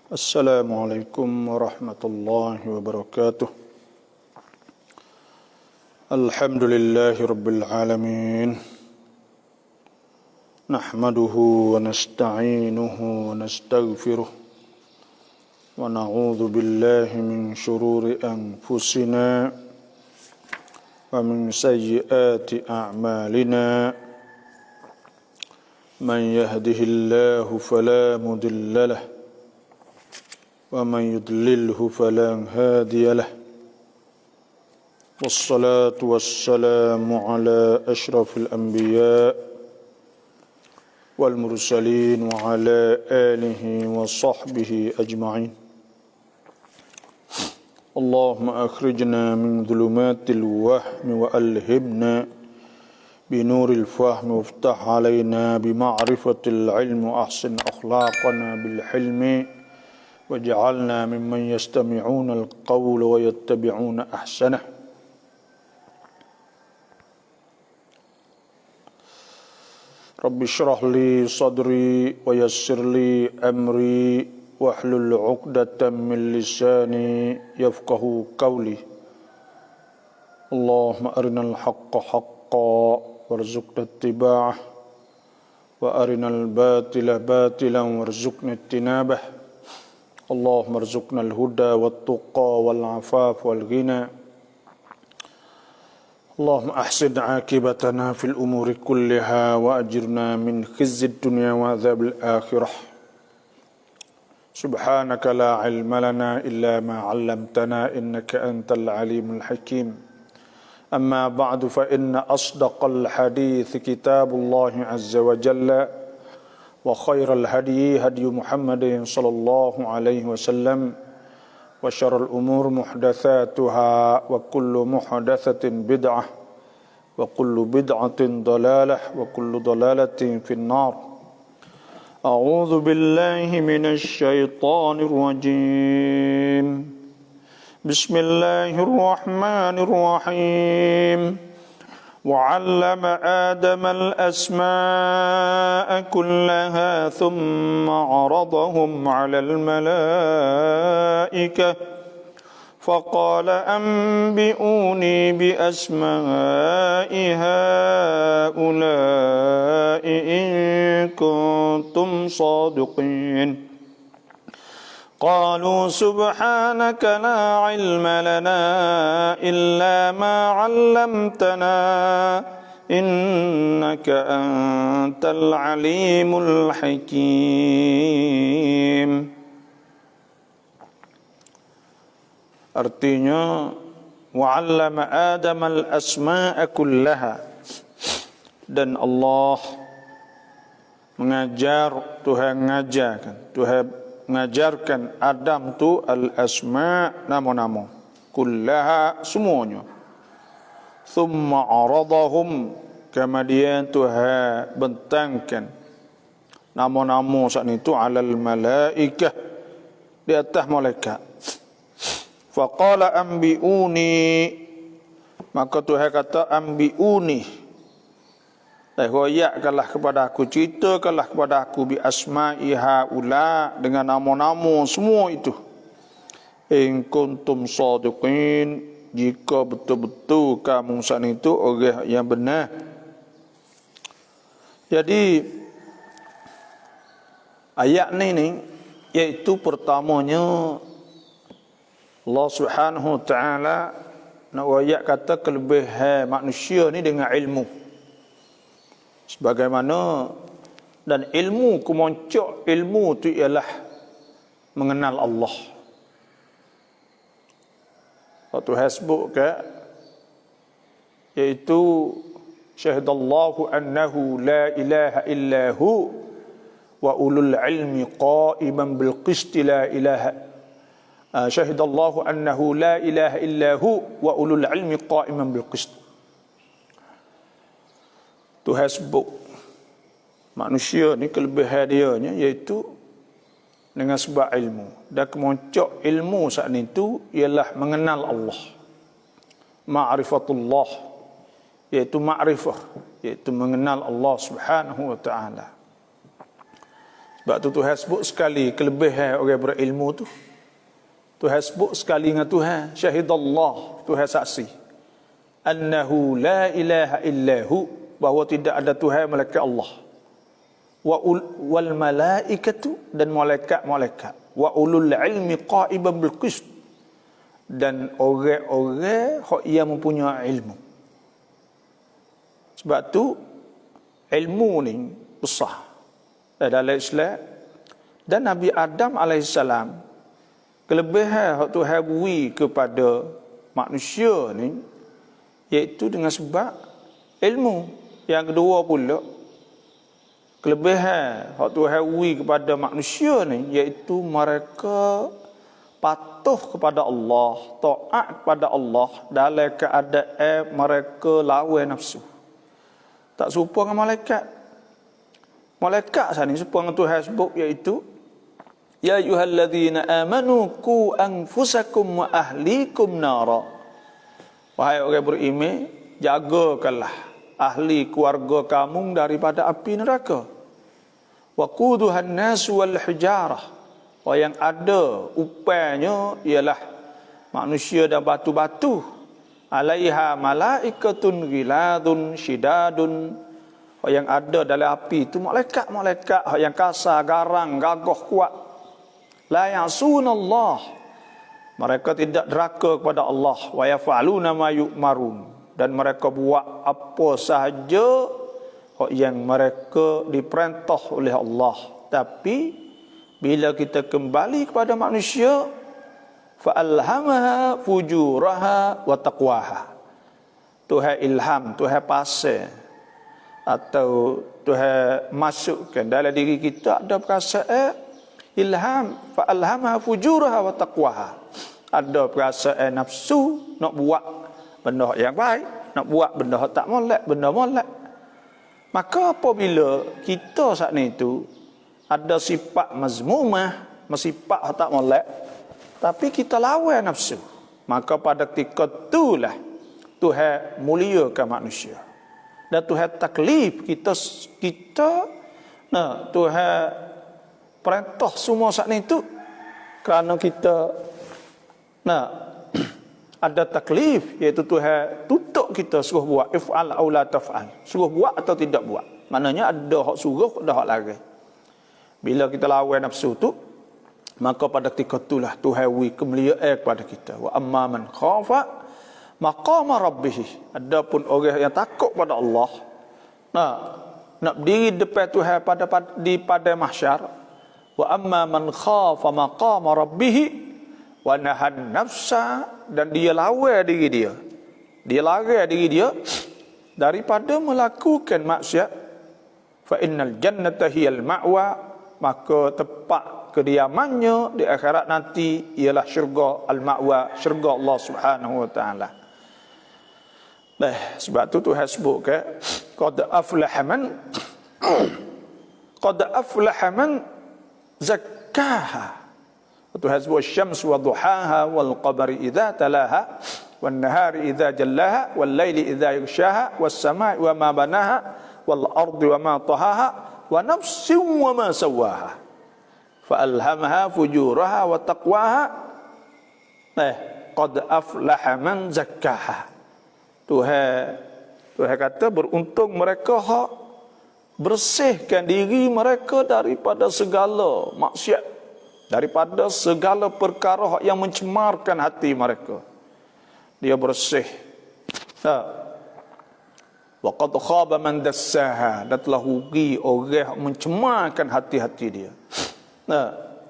Assalamualaikum warahmatullahi wabarakatuh. Alhamdulillahi rabbil alamin. Nahmaduhu wa nasta'inuhu wa nastaghfiruh. Wa na'udzu billahi min shururi anfusina wa min sayyiati a'malina. Man yahdihillahu fala mudilla lahu ومن يضلله فلا هادي له والصلاة والسلام على أشرف الأنبياء والمرسلين وعلى آله وصحبه أجمعين. اللهم أخرجنا من ظلمات الوهم وألهمنا بنور الفهم وافتح علينا بمعرفة العلم وأحسن أخلاقنا بالحلم وجعلنا ممن يستمعون القول ويتبعون أحسنه. رب اشرح لي صدري ويسر لي أمري واحلل عقدة من لساني يفقه قولي. اللهم أرنا الحق حقا وارزقنا اتباعه وأرنا الباطل باطلا وارزقنا اجتنابه. اللهم ارزقنا الهدى والتقى والعفاف والغنى. اللهم أحسن عاقبتنا في الأمور كلها وأجرنا من خزي الدنيا وعذاب الآخرة. سبحانك لا علم لنا إلا ما علمتنا إنك أنت العليم الحكيم. أما بعد فإن أصدق الحديث كتاب الله عز وجل وخير الهدي هدي محمد صلى الله عليه وسلم وشر الأمور محدثاتها وكل محدثة بدعة وكل بدعة ضلالة وكل ضلالة في النار. أعوذ بالله من الشيطان الرجيم. بسم الله الرحمن الرحيم. وعلم آدم الأسماء كلها ثم عرضهم على الملائكة فقال أنبئوني بأسماء هؤلاء إن كنتم صادقين. قالوا سبحانك لا علم لنا إلا ما علمتنا إنك أنت العليم الحكيم. Artinya wa'allama Adam al-asma'a kullaha, dan Allah mengajar, Tuhan mengajarkan, Tuhan mengajarkan Adam tu al-asma', nama-nama, kullaha, semuanya. Thumma aradahum, kemudian Tuhan bentangkan nama-nama saat itu alal malaikah, di atas malaikat. Faqala anbi'uni, maka Tuhan kata anbi'uni, riwayatkanlah kepada aku, ceritakanlah kepada aku bi asma'i haula, dengan nama-nama semua itu. In kuntum shadiqin, jika betul-betul kamu saat itu orang yang benar. Jadi ayat ni iaitu pertamanya Allah Subhanahu wa taala nak ayat kata kelebihan manusia ni dengan ilmu. Sebagaimana dan ilmu, kemoncok ilmu tu ialah mengenal Allah. Waktu hasbuk ke, iaitu syahidallahu annahu la ilaha illahu wa ulul ilmi qa'iman bil qisti la ilaha. Syahidallahu annahu la ilaha illahu wa ulul ilmi qa'iman bil qist. Tuhan sebut manusia ni kelebihan dia iaitu dengan sebab ilmu. Dan kemoncok ilmu saat itu ialah mengenal Allah. Ma'rifatullah, iaitu ma'rifah, iaitu mengenal Allah Subhanahu wa ta'ala. Sebab tu Tuhan sebut sekali kelebihan orang berilmu tu. Tuhan sebut sekali dengan Tuhan, syahidallah, Tuhan saksi, annahu la ilaha illahu, bahawa tidak ada Tuhan malaikat Allah, wal malaikatu, dan malaikat-malaikat, wa ulul ilmi qa'iban bil qist, dan orang-orang yang mempunyai ilmu. Sebab tu ilmu ni besar dalam Islam. Dan Nabi Adam alaihissalam, kelebihan yang Tuhan beri kepada manusia ni, iaitu dengan sebab ilmu. Yang kedua pula, kelebihan yang Tuhan beri kepada manusia ni, iaitu mereka patuh kepada Allah, taat kepada Allah dalam keadaan mereka lawan nafsu. Tak serupa dengan malaikat. Malaikat sana serupa dengan Tuhan sebut, iaitu ya ayyuhalladzina amanu qu anfusakum wa ahlikum nara. Wahai orang beriman, jagakanlah ahli keluarga kamu daripada api neraka. Wa quduhan nasu wal hijarah. Yang ada upahnya ialah manusia dan batu-batu. Alaiha malaikatun ghiladun syidadun. Yang ada dalam api itu malaikat-malaikat yang kasar, garang, gagah, kuat. La ya'sunallah, mereka tidak deraka kepada Allah. Wa yaf'aluna ma yu'marun, dan mereka buat apa sahaja yang mereka diperintah oleh Allah. Tapi bila kita kembali kepada manusia, fa'alhamaha fujuraha wa taqwaha, Tuhan ilham, Tuhan pasal, atau Tuhan masukkan dalam diri kita ada perasaan ilham, fa'alhamaha fujuraha wa taqwaha. Ada perasaan nafsu nak buat benda yang baik, nak buat benda tak molek, benda molek. Maka apabila kita saat ni tu ada sifat mazmumah, sifat tak molek, tapi kita lawan nafsu, maka pada ketika itulah Tuhan muliakan manusia. Dan Tuhan taklif kita Tuhan perintah semua saat ni tu kerana kita ada taklif, iaitu Tuhan tutup kita suruh buat, if'al aw la taf'al, suruh buat atau tidak buat. Maknanya ada hak suruh, ada hak larang. Bila kita lawan nafsu tu, maka pada ketika itulah Tuhan beri kemuliaan kepada kita. Wa amma man khafa maqama rabbih, adapun orang yang takut pada Allah, nak berdiri depan Tuhan di padang mahsyar. Wa amma man khafa maqama rabbih wa nahan nafsa, dan dia lawan diri dia, larang diri dia daripada melakukan maksiat. Fa innal jannata hiyal ma'wa, maka tempat kediamannya di akhirat nanti ialah syurga al-ma'wa, syurga Allah Subhanahu wa taala. Sebab tu Tuhan sebut ke qad aflaha man zakkaha. Tuhan sebut syamsu wa duhaha wal qamari idza talaha wan nahari idza jallaha wal laili idza yaghshaha was samai wa ma banaha wal ardi wa ma tahaha wa nafsin wa ma sawaha fa alhamaha fujuraha wa taqwaha. Qad aflaha man zakkaha. Tuhan kata beruntung mereka hak bersihkan diri mereka daripada segala maksiat, daripada segala perkara yang mencemarkan hati mereka. Dia bersih. Wa qad khaba man dassaha, dan telah rugi orang yang mencemarkan hati-hati dia.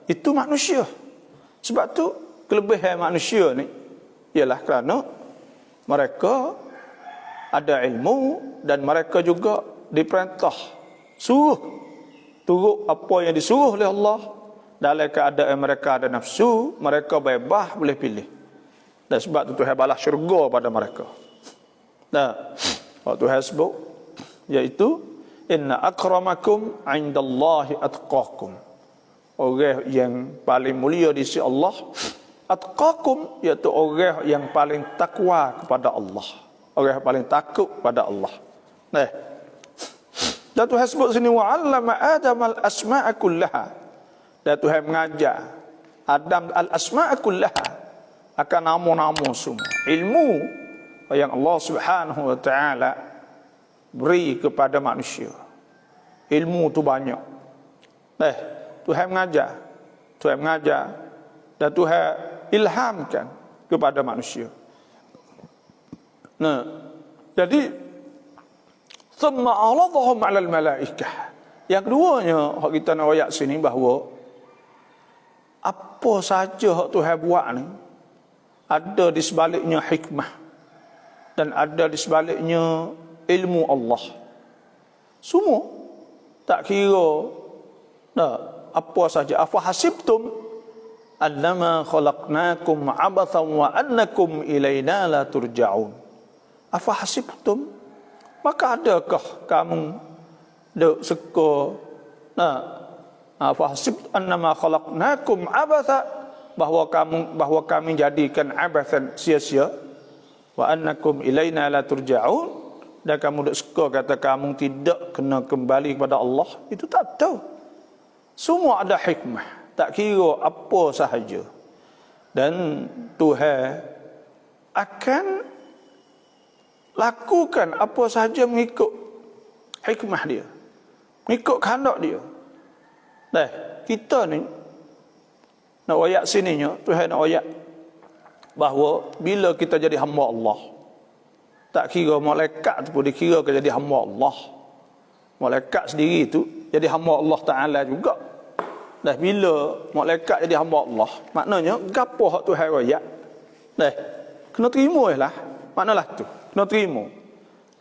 Itu manusia. Sebab tu kelebihan manusia ni ialah kerana mereka ada ilmu, dan mereka juga diperintah suruh turut apa yang disuruh oleh Allah. Dalam keadaan mereka ada nafsu, mereka bebas boleh pilih. Dan sebab tu Tuhan balas syurga pada mereka. Waktu Tuhan sebut, iaitu inna akramakum indallahi atqakum, orang yang paling mulia di sisi Allah, atqakum, iaitu orang yang paling takwa kepada Allah, orang yang paling takut kepada Allah. Dan Tuhan sebut sini wa 'allama Adam al-asma'a kullaha. Dan Tuhan mengajar Adam al-asma'a kullaha, akan nama-nama semua. Ilmu yang Allah Subhanahu wa taala beri kepada manusia. Ilmu tu banyak. Tuhan mengajar. Dan Tuhan ilhamkan kepada manusia. Jadi thumma 'aradhahum 'alal malaikah. Yang keduanya hak kita nak ayat sini bahawa apa saja hak Tuhan buat ni ada di sebaliknya hikmah dan ada di sebaliknya ilmu Allah. Semua tak kira apa saja. Afa hasibtum annama khalaqnakum 'abathan wa annakum ilaina la turja'un. Afa hasibtum, maka adakah kamu duk suka afa hasibtum annama khalaqnakum 'abatha, bahawa kami jadikan abathan sia-sia, wa annakum ilaina la turja'un, dan kamu duk suka kata kamu tidak kena kembali kepada Allah. Itu tak tahu. Semua ada hikmah, tak kira apa sahaja. Dan Tuhan akan lakukan apa sahaja mengikut hikmah dia, mengikut kehendak dia. Kita ni nak ayat sininya, Tuhan nak ayat bahawa bila kita jadi hamba Allah, tak kira malaikat tu pun dikira jadi hamba Allah. Malaikat sendiri tu jadi hamba Allah Ta'ala juga. Bila malaikat jadi hamba Allah, maknanya gapo hak Tuhan ayat, kena terima lah. Maknalah tu, kena terima.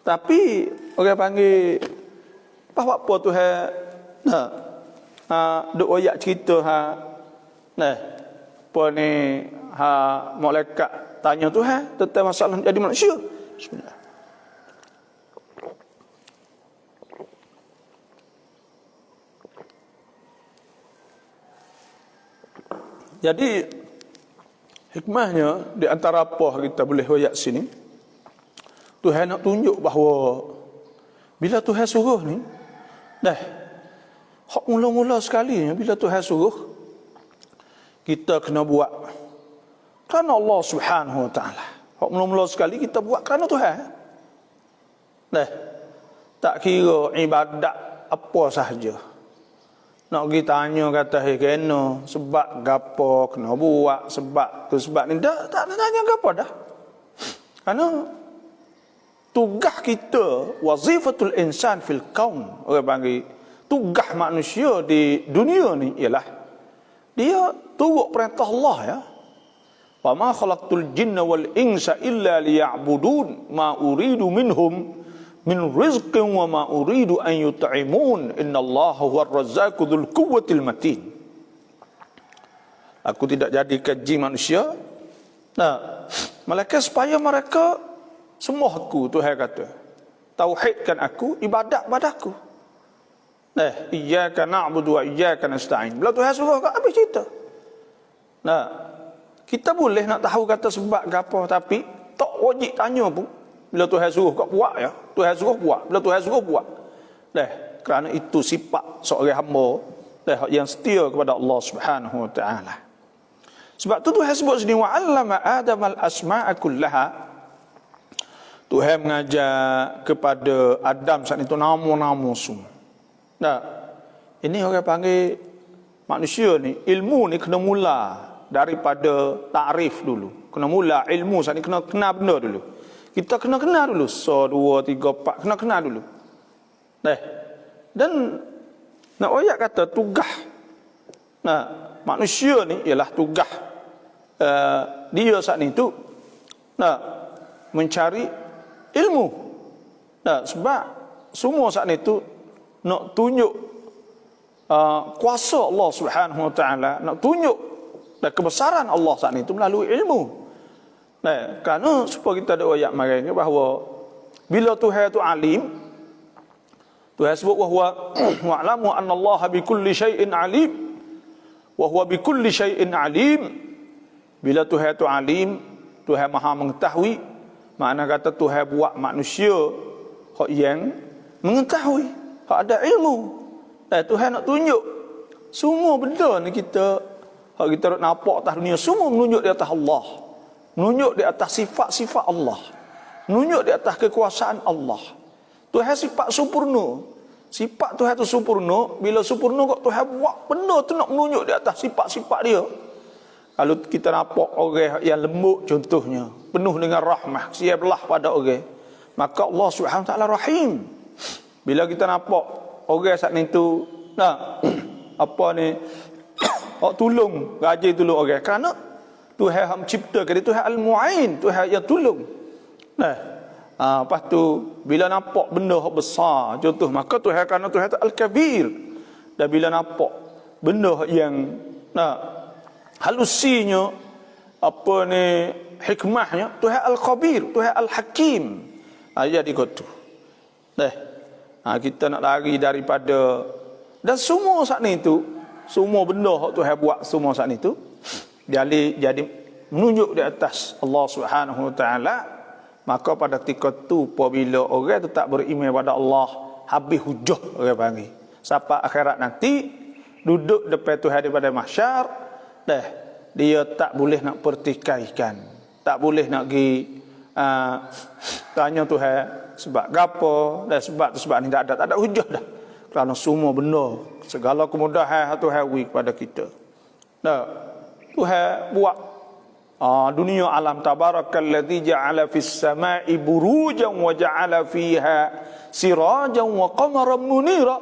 Tapi orang panggil apa Tuhan duk ayat cerita apa ni malaikat tanya Tuhan tentang masalah jadi manusia. Bismillah. Jadi hikmahnya di antara apa kita boleh ayat sini, Tuhan nak tunjuk bahawa bila Tuhan suruh ni, hak mula-mula sekali bila Tuhan suruh, kita kena buat kerana Allah Subhanahu wa taala. Hak mula-mula sekali kita buat kerana Tuhan. Tak kira ibadat apa sahaja. Nak pergi tanya kata kena sebab gapo kena buat, sebab tu sebab ni, tak tanya gapo dah. Kerana tugas kita, wazifatul insan fil kaun, orang panggil tugas manusia di dunia ni ialah dia turut perintah Allah ya. Wa ma khalaqtul jinna wal insa illa liya'budun ma uridu minhum min rizqin wa ma uridu an yut'imun innallaha huwar razzaqu dzul quwwatil matin. Aku tidak jadikan jin manusia malaikat supaya mereka sembah aku. Tuhan kata tauhidkan aku, ibadat padaku. Iyyaka na'budu wa iyyaka nasta'in. Bila Tuhan suruh kat habis cerita. Kita boleh nak tahu kata sebab gapo, tapi tak wajib tanya pun. Bila Tuhan suruh kat buat ya, Tuhan suruh buat. Bila Tuhan suruh buat. Kerana itu sifat seorang hamba yang setia kepada Allah Subhanahu wa taala. Sebab tu Tuhan sebut sini wa 'allama Adam al-asma'a kullaha. Tuhan mengajar kepada Adam saat itu nama-nama semua. Ini orang panggil manusia ni, ilmu ni kena mula daripada takrif dulu. Kena mula ilmu saat ni kena kenal benda dulu. Kita kena kenal dulu. 1, 2, 3, 4 kena kenal dulu. Dan nak ayat kata tugas manusia ni ialah tugas dia saat ni tu mencari ilmu. Sebab semua saat ni tu nak tunjuk kuasa Allah Subhanahu wa taala, nak tunjuk kebesaran Allah saat ni tu melalui ilmu. Kerana supaya kita ada ayat mari ni bahawa bila Tuhan tu alim, Tuhan sebut bahawa wa'lamu annallaha bikulli syai'in alim wa huwa bikulli syai'in alim. Bila Tuhan tu alim, Tuhan Maha mengetahui, makna kata Tuhan buat manusia yang mengetahui. hak ada ilmu. Tuhan nak tunjuk semua benda ni kita, hak kita nak nampak atas dunia, semua menunjuk di atas Allah, menunjuk di atas sifat-sifat Allah, menunjuk di atas kekuasaan Allah. Tuhan sifat sempurna. Sifat Tuhan tu sempurna. Bila sempurna kok Tuhan buat benda tu nak menunjuk di atas sifat-sifat dia. Kalau kita nampak orang yang lembut contohnya, penuh dengan rahmah, siaplah pada orang, maka Allah Subhanahu Wa Taala Rahim. Bila kita nampak orang saat ni tu apa ni tolong, rajin tolong orang, kerana Tuhan yang menciptakan dia, Tuhan Al-Mu'in, Tuhan yang tolong. Lepas tu bila nampak benda yang besar contoh, maka Tuhan, kerana Tuhan itu Al-Kabir. Dan bila nampak benda yang halusinya, apa ni hikmahnya, Tuhan Al-Khabir, Tuhan Al-Hakim. Jadi gitu. Kita nak lari daripada, dan semua saat ni tu, semua benda yang Tuhan buat semua saat ni tu jadi menunjuk di atas Allah Subhanahu Wa Taala. Maka pada ketika tu apabila orang tu tak beriman pada Allah, habis hujah orang panggil. Sampai akhirat nanti duduk depan Tuhan daripada mahsyar, dia tak boleh nak pertikaikan, tak boleh nak pergi tanya Tuhan sebab gapo, dan sebab tu sebab ni tak ada hujah dah. Kerana semua benda, segala kemudahan Tuhan beri kepada kita. Tuhan buat dunia alam. Tabarakalladzi ja'ala fis sama'i burujan wa ja'ala fiha sirajan wa qamaran munira.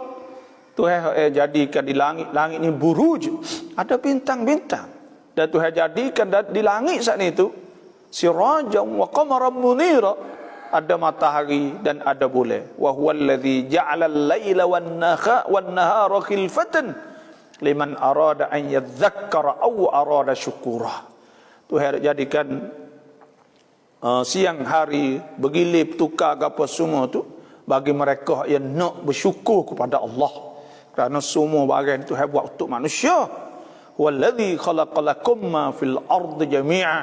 Tuhan jadikan di langit ni buruj, ada bintang-bintang. Dan Tuhan jadikan di langit saat itu sirajan wa qamaran munira, ada matahari dan ada bulan. Wa huwallazi ja'ala al-laila wan-nahara khilfatan liman arada an yadhakkara aw arada syukura. Tuhan jadikan siang hari bergilir bertukar apa semua tu bagi mereka yang nak bersyukur kepada Allah. Kerana semua bagian Tuhan buat untuk manusia. Wallazi khalaqalakum ma fil ardi jami'a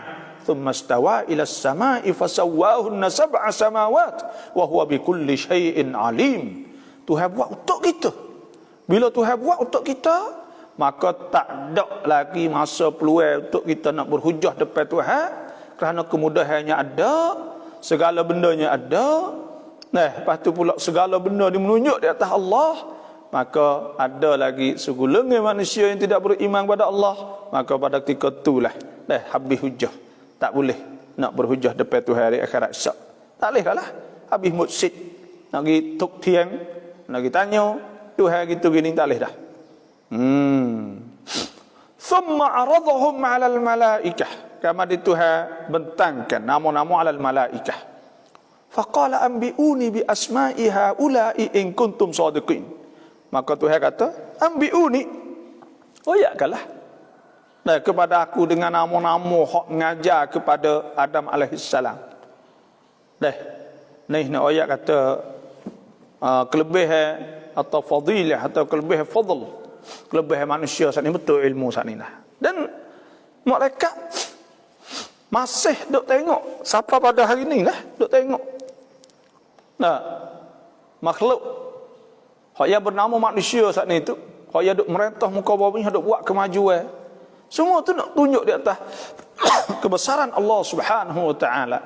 thumma istawa ila as-sama'i fasawwahunna sab'a samawat wa huwa bikulli syai'in alim. Tuhan buat untuk kita. Bila Tuhan buat untuk kita, maka tak ada lagi masa peluang untuk kita nak berhujah depan Tuhan, kerana kemudahannya ada, segala bendanya ada. Lepas tu pula segala benda ni menunjuk di atas Allah, maka ada lagi segulungan manusia yang tidak beriman pada Allah, maka pada ketika itulah habis hujah, tak boleh nak berhujah depan Tuhan hari akhirat esok. Tak boleh lah, habis muksid nak pergi tuk tiang, nak pergi tanya Tuhan gitu gini, tak boleh dah. Thumma aradhum 'ala al-malaikah, kama di Tuhan bentangkan nama-nama 'ala al-malaikah. Faqala anbi'uni bi asma'i haula'i in kuntum shadiqin. Maka Tuhan kata, anbi'uni, royakkanlah kepada aku dengan nama-nama hak ngajar kepada Adam alaihi salam. Ni nak ayat kata kelebihan atau fadilah atau kelebihan fadl, kelebihan manusia saat ni betul ilmu saat ni lah. Dan malaikat masih duk tengok siapa pada hari ni lah, duk tengok makhluk hak yang bernama manusia saat ni tu, hak yang duk merentah muka bumi, duk buat kemajuan, semua tu nak tunjuk di atas kebesaran Allah Subhanahu Wa Taala,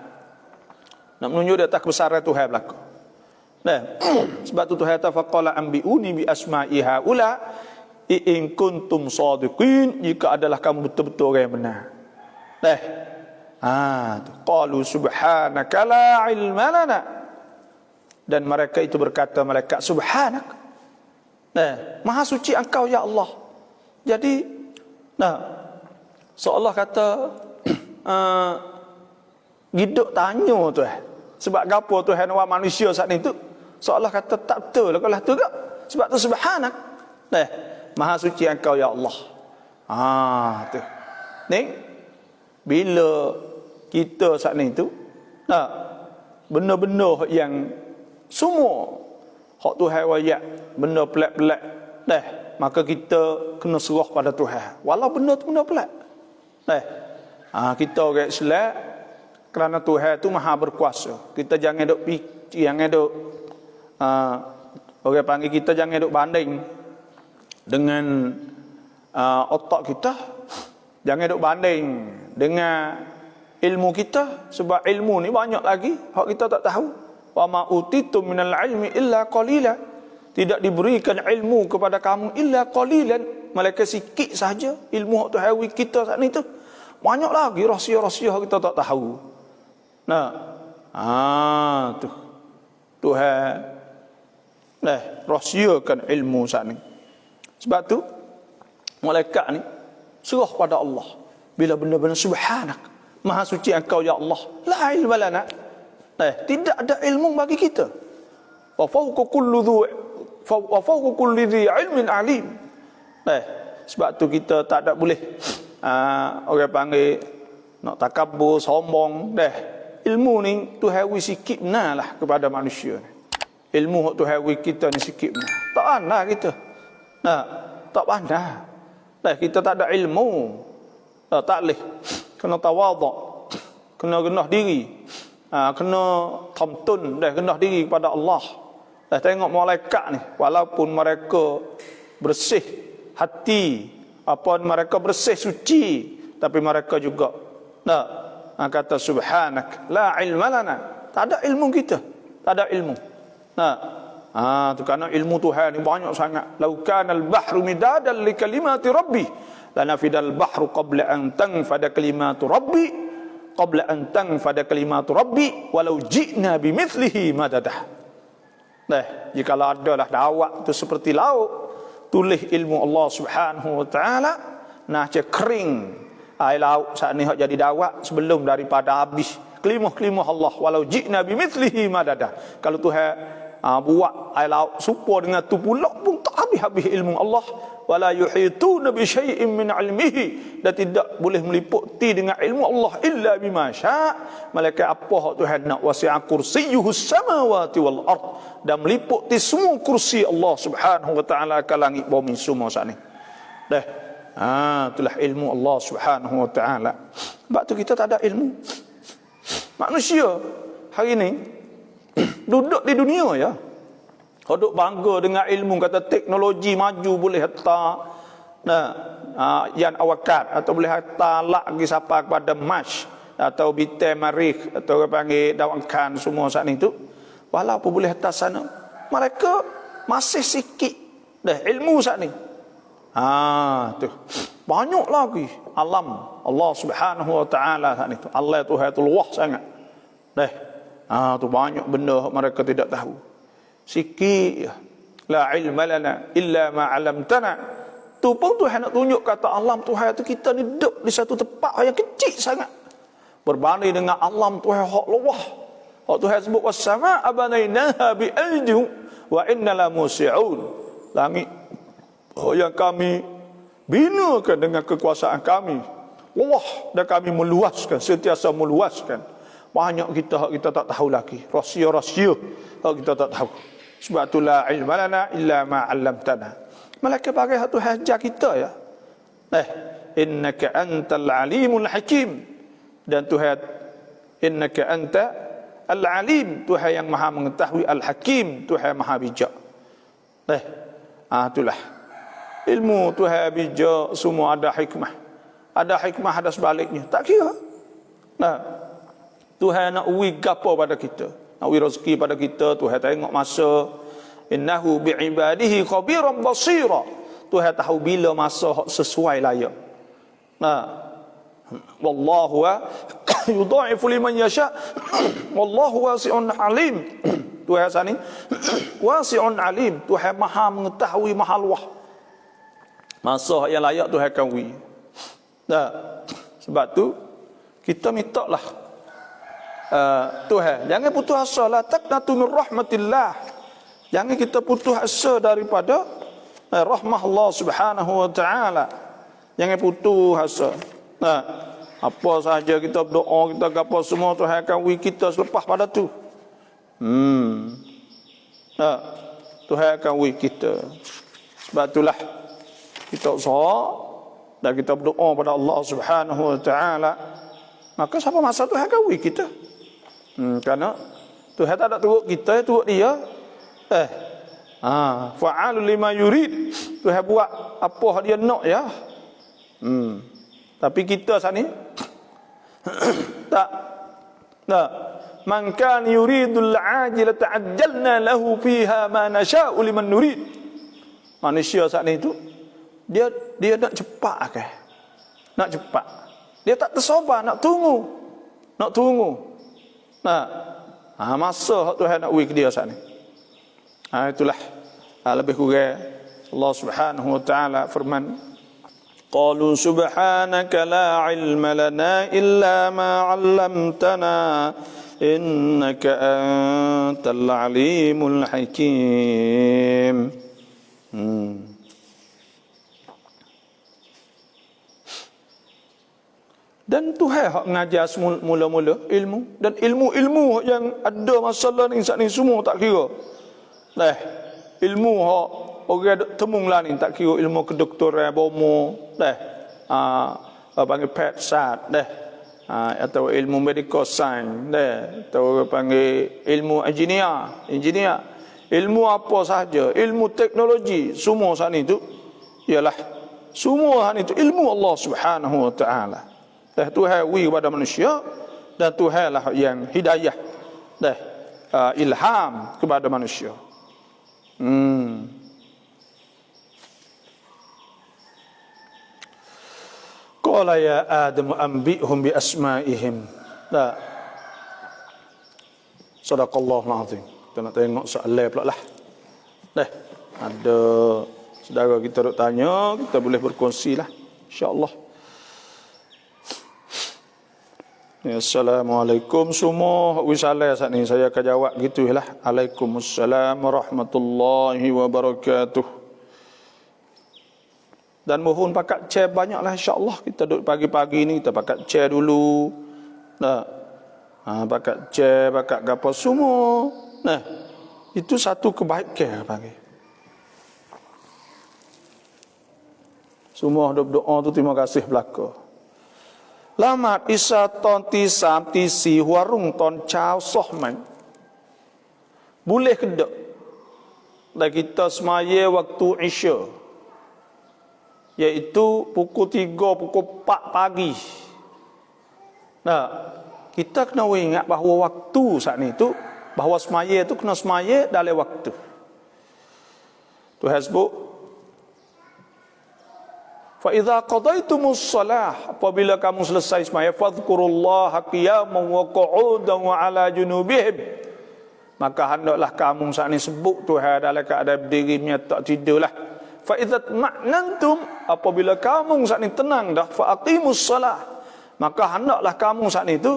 nak menunjuk di atas kebesaran Tuhan belaka. Sebab tu Tuhan tafaqala anbi'uni bi asma'i haula in kuntum shadiqin, jika adalah kamu betul-betul orang yang benar. Qalu subhanaka la ilma lana, dan mereka itu berkata, malaikat, subhanak, maha suci engkau ya Allah. Jadi seolah kata hidup tanya tu sebab gapo Tuhan buat manusia saat ni tu, seolah kata tak betul kalau tu ke, sebab tu subhanak, maha suci engkau ya Allah. Tu ni bila kita saat ni tu benda-benda yang semua hak Tuhan wayak, benda pelik-pelik maka kita kena serah pada Tuhan walau benda tu benda pelik. Kita orang Islam, kerana Tuhan tu maha berkuasa, kita jangan duk Orang panggil kita jangan duk banding dengan otak kita. Jangan duk banding dengan ilmu kita. Sebab ilmu ni banyak lagi hak kita tak tahu. Wa ma utitum minal ilmi illa qalila. Tidak diberikan ilmu kepada kamu illa qalilan, malaikat sikit saja ilmu hak Tuhan kita saat ni tu. Banyak lagi rahsia-rahsia kita tak tahu. Nah, tu Tuhan rahsiakan ilmu saat ni. Sebab tu malaikat ni serah pada Allah. Bila benar-benar subhanak, maha suci engkau ya Allah, la ilma lana. Tidak ada ilmu bagi kita. Wa fawqa kulli dhi ilmin alim. Sebab tu kita tak ada boleh orang panggil nak takabur, sombong. Ilmu ni Tuhan wi sikit benar kepada manusia. Ilmu hak Tuhan wi kita ni sikit benar. Tak pandai kita. Tak pandai. Kita tak ada ilmu. Tak boleh. Kena tawaduk. Kena rendah diri. Kena tamtun. Rendah diri kepada Allah. Tengok malaikat ni, walaupun mereka bersih hati, mereka bersih suci, tapi mereka juga kata subhanak la ilma lana. Tak ada ilmu kita, tak ada ilmu. Tu kerana ilmu Tuhan ni banyak sangat. Lau kana al-bahru midadan li kalimati rabbi lanafidal bahru qabla an tanfada kalimatu rabbi walau ji'na bimithlihi madadah. Jikalau adalah dakwah itu seperti laut, tulis ilmu Allah Subhanahu wa taala, kering air laut saat ni hak jadi dakwah sebelum daripada habis kelimah-kelimah Allah. Walau ji'na bimithlihi madada. Kalau Tuhan buat air laut serupa dengan tu pula pun tak habis-habis ilmu Allah. Wala yuhituna bi syai'in min ilmihi, dan tidak boleh meliputi dengan ilmu Allah illa bima syaa. Malaikat apa hak Tuhan nak, wasi'a kursiyyuhus samawati wal ard, dan meliputi semua kursi Allah Subhanahu wa taala ke langit bumi semua saat ni. Itulah ilmu Allah Subhanahu wa taala. Sebab tu kita tak ada ilmu. Manusia hari ni duduk di dunia ya, duduk bangga dengan ilmu, kata teknologi maju boleh hantar yan awakat, atau boleh hantar lagi sampai kepada Mars atau bintang Marikh, atau orang panggil dawakan semua saat ni tu. Walaupun boleh hantar sana, mereka masih sikit ilmu saat ni. Tu banyak lagi alam Allah Subhanahu wa taala saat ni tu. Allah Tuhan tu luas sangat. Tu banyak benda mereka tidak tahu. Sikit la ilma lana illa ma 'allamtana. Tu pun Tuhan nak tunjuk kata alam Tuhan tu kita ni duduk di satu tempat yang kecil sangat berbanding dengan alam Tuhan hak luas. Hak Tuhan sebut was-samaa banainaha bi aydin wa inna la musi'un. Langit yang kami binakan dengan kekuasaan kami, luas, dan kami meluaskan, sentiasa meluaskan. Banyak kita tak tahu lagi, rahsia-rahsia kita tak tahu. Sebab itulah ilma lana illa ma 'allamtana. Malaikat bagi satu hajar kita ya. Innaka antal alimul hakim. Dan Tuhan innaka anta al-alim, Tuhan yang maha mengetahui, al-hakim, Tuhan maha bijak. Itulah ilmu Tuhan bijak, semua ada hikmah. Ada hikmah, ada sebaliknya. Tak kira. Tuhan nak uwi gapo pada kita, nak uwi rezeki pada kita. Tuhan tengok masa. Innahu bi'ibadihi khabiran basira. Tuhan tahu bila masa sesuai layak. Wallahu yudha'ifu liman yasha. Wallahu wasi'un alim. Tuhan sana ni wasi'un alim. Tuhan maha mengetahui, maha luas. Masa yang layak Tuhan akan uwi. Sebab tu kita minta lah Tuhan, jangan putus asa, la taqnatu min rahmatillah. Jangan kita putus asa daripada rahmah Allah Subhanahu wa taala. Jangan putus asa. Apa sahaja kita berdoa, kita apa semua, Tuhan akan uji kita selepas pada tu. Tuhan akan uji kita. Sebab itulah kita usaha dan kita berdoa pada Allah Subhanahu wa taala. Maka siapa masa Tuhan akan uji kita. Kerana Tuhan tak ada turut kita, turut dia. Fa'alu lima yurid. Tuhan buat apa dia nak ya. Tapi kita saat ni tak. Man kan yuridul ajila ta'ajjalna lahu fiha ma nasha'u liman nurid. Manusia saat ni tu dia nak cepat ke? Nak cepat. Dia tak tersabar nak tunggu. Masa Tuhan nak bagi dia saat ni. Itulah lebih kurang Allah Subhanahu wa taala firman, qalu subhanaka la ilma lana illa ma 'allamtana innaka antal alimul hakim. Dan Tuhan hak mengajar mula-mula ilmu, dan ilmu yang ada masalah ni saat ni semua tak kira. Ilmu hak orang temung lah ni tak kira ilmu kedoktoran bomo panggil pet sat atau ilmu medical science atau panggil ilmu engineer, ilmu apa sahaja, ilmu teknologi, semua saat ni tu ialah semua saat ni tu ilmu Allah Subhanahu wa taala. Tuhan beri kepada manusia, dan Tuhan lah yang hidayah ilham kepada manusia. Qala ya Adam anbi'hum bi asma'ihim. Sadaqallahul azim. Kita nak tengok soalan pula lah. Ada saudara kita nak tanya, kita boleh berkongsi lah, insya-Allah. Assalamualaikum semua. Wisalah saat ni saya akan jawab gitulah. Waalaikumsalam warahmatullahi wabarakatuh. Dan mohon pakat chair banyaklah, insya-Allah. Kita duduk pagi-pagi ni kita pakat chair dulu. Pakat chair, pakat gapo semua. Itu satu kebaikan pagi. Semua doa tu terima kasih belaka. Lamat isa ton ti sam ti si warung ton chao sohman. Boleh kedek. Dan kita semaya waktu Isya, iaitu pukul 3, pukul 4 pagi. Kita kena ingat bahawa waktu saat ni tu, bahawa semaya tu kena semaya dalam waktu. Tuhan sebut, fa idza qadaytumus shalah, apabila kamu selesai sembahyang, fadhkurullaha qiyaman wa qu'udan wa ala junubihim, maka hendaklah kamu saat ini sebut Tuhan dalam keadaan berdiri, tak tidurlah. Fa idza ma'nantum, apabila kamu saat ini tenang dah, fa aqimus shalah, maka hendaklah kamu saat itu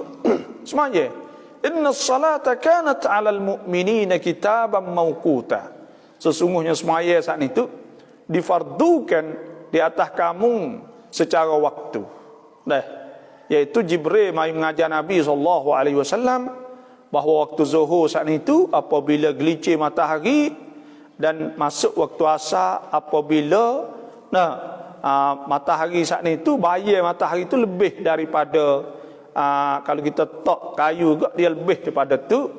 sembahyang. Innas salata kanat 'alal mu'minina kitaban mawquta, sesungguhnya sembahyang saat itu difardukan di atas kamu secara waktu. Iaitu Jibril mai mengajar Nabi SAW bahawa waktu zuhur saat itu apabila gelincir matahari, dan masuk waktu asar apabila matahari saat itu, bahaya matahari itu lebih daripada kalau kita tok kayu juga dia lebih daripada tu.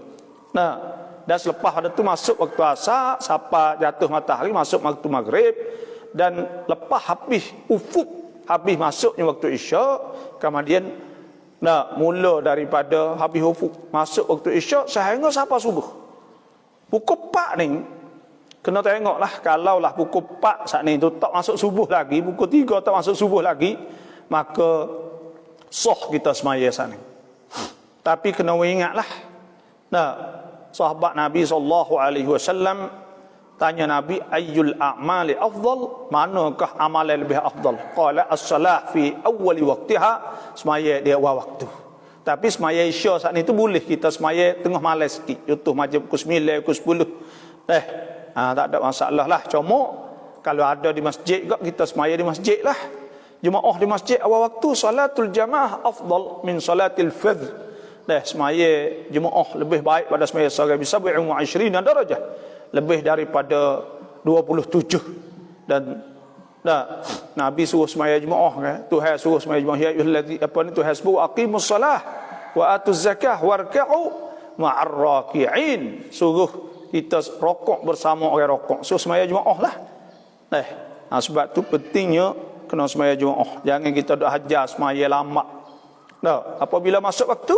Dan selepas pada tu masuk waktu asar sampai jatuh matahari, masuk waktu maghrib. Dan lepas habis ufuk, habis masuknya waktu Isya, kemudian mula daripada habis ufuk masuk waktu Isya sehingga sampai subuh. Pukul 4 ni kena tengoklah, kalaulah pukul 4 saat ni tu tak masuk subuh lagi, pukul 3 tak masuk subuh lagi, maka sah kita semaya saat ni. Tapi kena ingatlah, sahabat Nabi SAW tanya Nabi, ayyul a'mali afdal, manakah amalan lebih afdal? Qala as-salah fi awwali waqtiha, semaya dia awal waktu. Tapi semaya Isya saat itu boleh kita semaya tengah malam sikit, contoh macam pukul 9, pukul 10. Tak ada masalah lah. Cuma kalau ada di masjid juga, kita semaya di masjid lah. Jemaah di masjid awal waktu, salatul jamaah afdal min salatil fadh. Semaya jemaah lebih baik pada semaya seorang bisa 27 darajah, lebih daripada 27. Dan Nabi suruh semaya jemaah kan? Tuhan suruh semaya jemaah, ya ayyuhallazina Tuhan sebut aqimus salah wa atuz zakah warka'u ma'ar raki'in, suruh kita rokok bersama orang rokok. So semaya Jumaat lah. Sebab tu pentingnya kena semaya Jumaat. Jangan kita duk hajar semaya lama. Apabila masuk waktu,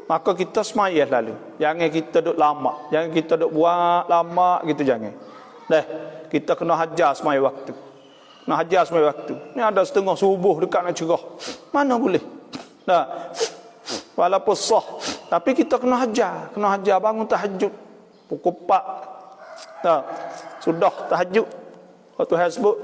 maka kita semaya lalu. Jangan kita duk lama. Jangan kita duk buat lama gitu, jangan. Kita kena hajar semaya waktu. Kena hajar semaya waktu. Ni ada setengah subuh dekat nak cerah. Mana boleh? Walaupun sah, tapi kita kena hajar bangun tahajud pukul 4. Sudah tahajud. Waktu hasbuk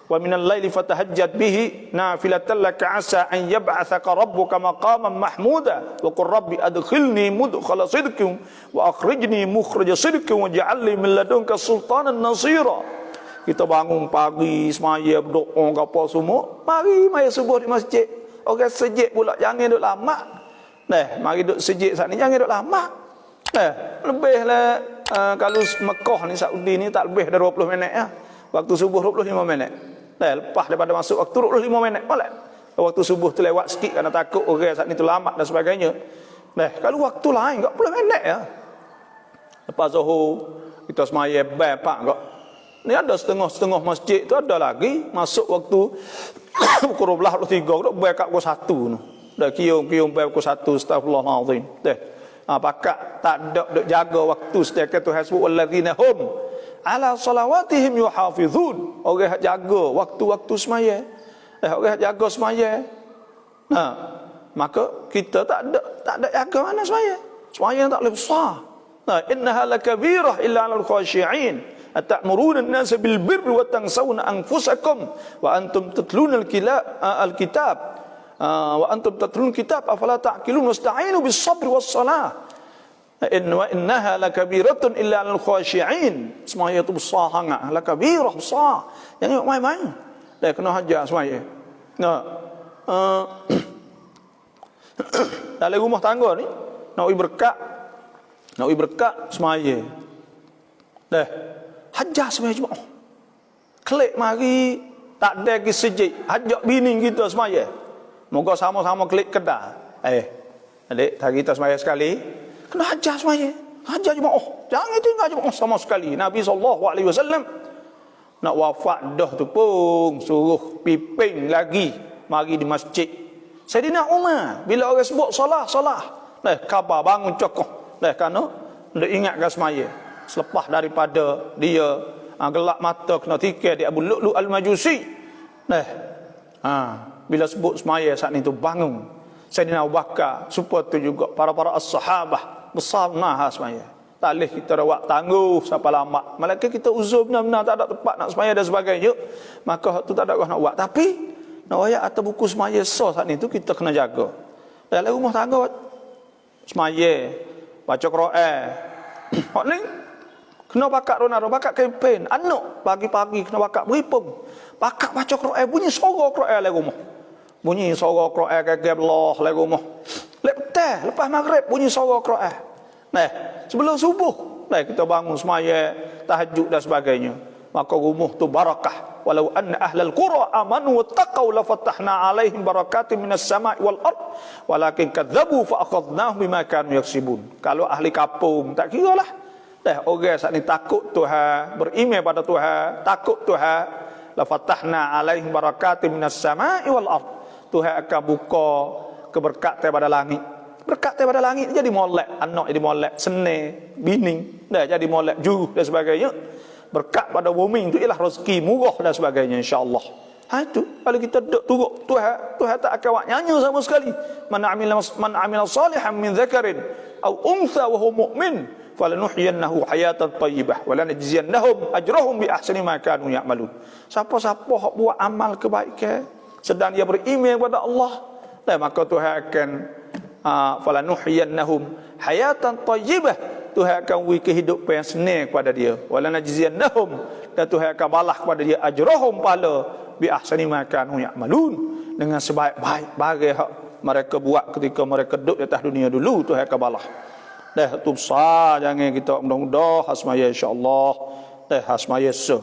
wa minal laili fatahajjat bihi nafilatan laka asa an yab'athaka rabbuka maqaman mahmuda wa qur rabbi adkhilni mudkhala sidqin wa akhrijni mukhraja sidqin waj'alni min ladunka sultanan nasira. Kita bangun pagi semaya berdoa apa semua, mari maya subuh di masjid. Orang sejik pula jangan duduk lama. Mari duduk sejik saat ni jangan duduk lama. Lebihlah kalau Mekah ni Saudi ni tak lebih dari 20 minit ya. Waktu subuh 25 minit. Lepas daripada masuk waktu 25 minit malam. Waktu subuh tu lewat sikit kerana takut orang saat ni tu lama dan sebagainya. Kalau waktu lain 40 minit ya. Lepas zuhur kita semaya bapak kok. Ni ada setengah-setengah masjid tu ada lagi masuk waktu pukul 12.3 duk bayar kat pukul 1 tu. Dah kiung-kiung bayar pukul 1 astagfirullahalazim. Pakak tak duk jaga waktu setiap tu hasbu allazina hum ala salawatihim yuhafizun. Orang hak jaga waktu-waktu semaya. Orang hak jaga semaya. Maka kita tak ada jaga mana semaya. Semaya tak boleh besar. Innaha lakabirah illa 'alal khashi'in. Atamuruna an-nasa bil birri wa tansawna anfusakum wa antum tatluna al-kitab wa antum tatluna al-kitab afala ta'qilun wasta'inu bis sabri was salah. Innaha lakabiratun illa 'alal khashi'in. Semaya itu besar sangat, lakabirah besar. Jangan main-main. Dah kena hajar semaya. Dalam rumah tangga ni nak beri berkat semaya. Hajar semaya Jumaat. Klik mari tak ada lagi sejik. Ajak bini kita semaya. Moga sama-sama klik kedah. Adik, tak kita semaya sekali. Kena hajar semaya. Hajar Jumaat. Jangan tinggal Jumaat sama sekali. Nabi SAW nak wafat dah tu pun suruh piping lagi mari di masjid. Sayyidina Umar bila orang sebut solah. Khabar bangun cokoh. Kerana dia ingatkan semaya. Selepas daripada dia gelap mata kena tikar di Abu Lu'lu' al-Majusi. Bila sebut semaya saat itu bangun. Sayyidina Abu Bakar, supaya tu juga para as-sahabah besar nah semaya. Tak boleh kita rawat tangguh sampai lama. Malaikat kita uzur benar-benar tak ada tempat nak semaya dan sebagainya. Maka tu tak ada orang nak buat. Tapi nak ayat atau buku semaya saat itu kita kena jaga. Dalam rumah tangga semaya, baca Quran. Hak ni kena bakat Ronaldo, bakat kempen. Anak pagi-pagi kena bakat beripung. Bakat baca Quran, bunyi suara Quran dalam rumah. Bunyi suara Quran kagak Allah dalam rumah. Lepas maghrib bunyi suara Quran. Sebelum subuh, kita bangun semaya, tahajud dan sebagainya. Maka rumah tu barakah. Walau anna ahlal qura amanu wattaqau la fatahna alaihim barakatin minas sama'i wal ard walakin kadzabu fa akhadnahum bima kanu yaksibun. Kalau ahli kampung tak kiralah. Orang saat ni takut Tuhan, beriman pada Tuhan, takut Tuhan, la fatahna alaihim barakatin minas sama'i wal ard. Tuhan akan buka keberkatan daripada langit. Berkat daripada langit jadi molek, anak jadi molek, senang, bini jadi molek, juruh dan sebagainya. Berkat pada bumi itu ialah rezeki murah dan sebagainya insya-Allah. Itu kalau kita duduk turut Tuhan tak akan buat nyanyi sama sekali. Man amila salihan min dzakarin aw untha wa huwa mu'min falanuhyiyannahu hayatan thayyibah wa lanajziyannahum ajrahum bi ahsani ma kanu ya'malun. Siapa-siapa hak buat amal kebaikan sedang dia beriman kepada Allah, maka Tuhan akan falanuhiyannahum hayatan thayyibah. Tuhan akan beri kehidupan yang senang kepada dia. Wala najziyannahum, dan Tuhan akan balas kepada dia ajrahum pahala bi ahsani ma kanu ya'malun, dengan sebaik-baik barang hak mereka buat ketika mereka duduk di atas dunia dulu. Tuhan akan balas. Tu besar, jangan kita mudah-mudah hasmaya insya-Allah. Hasmaya se.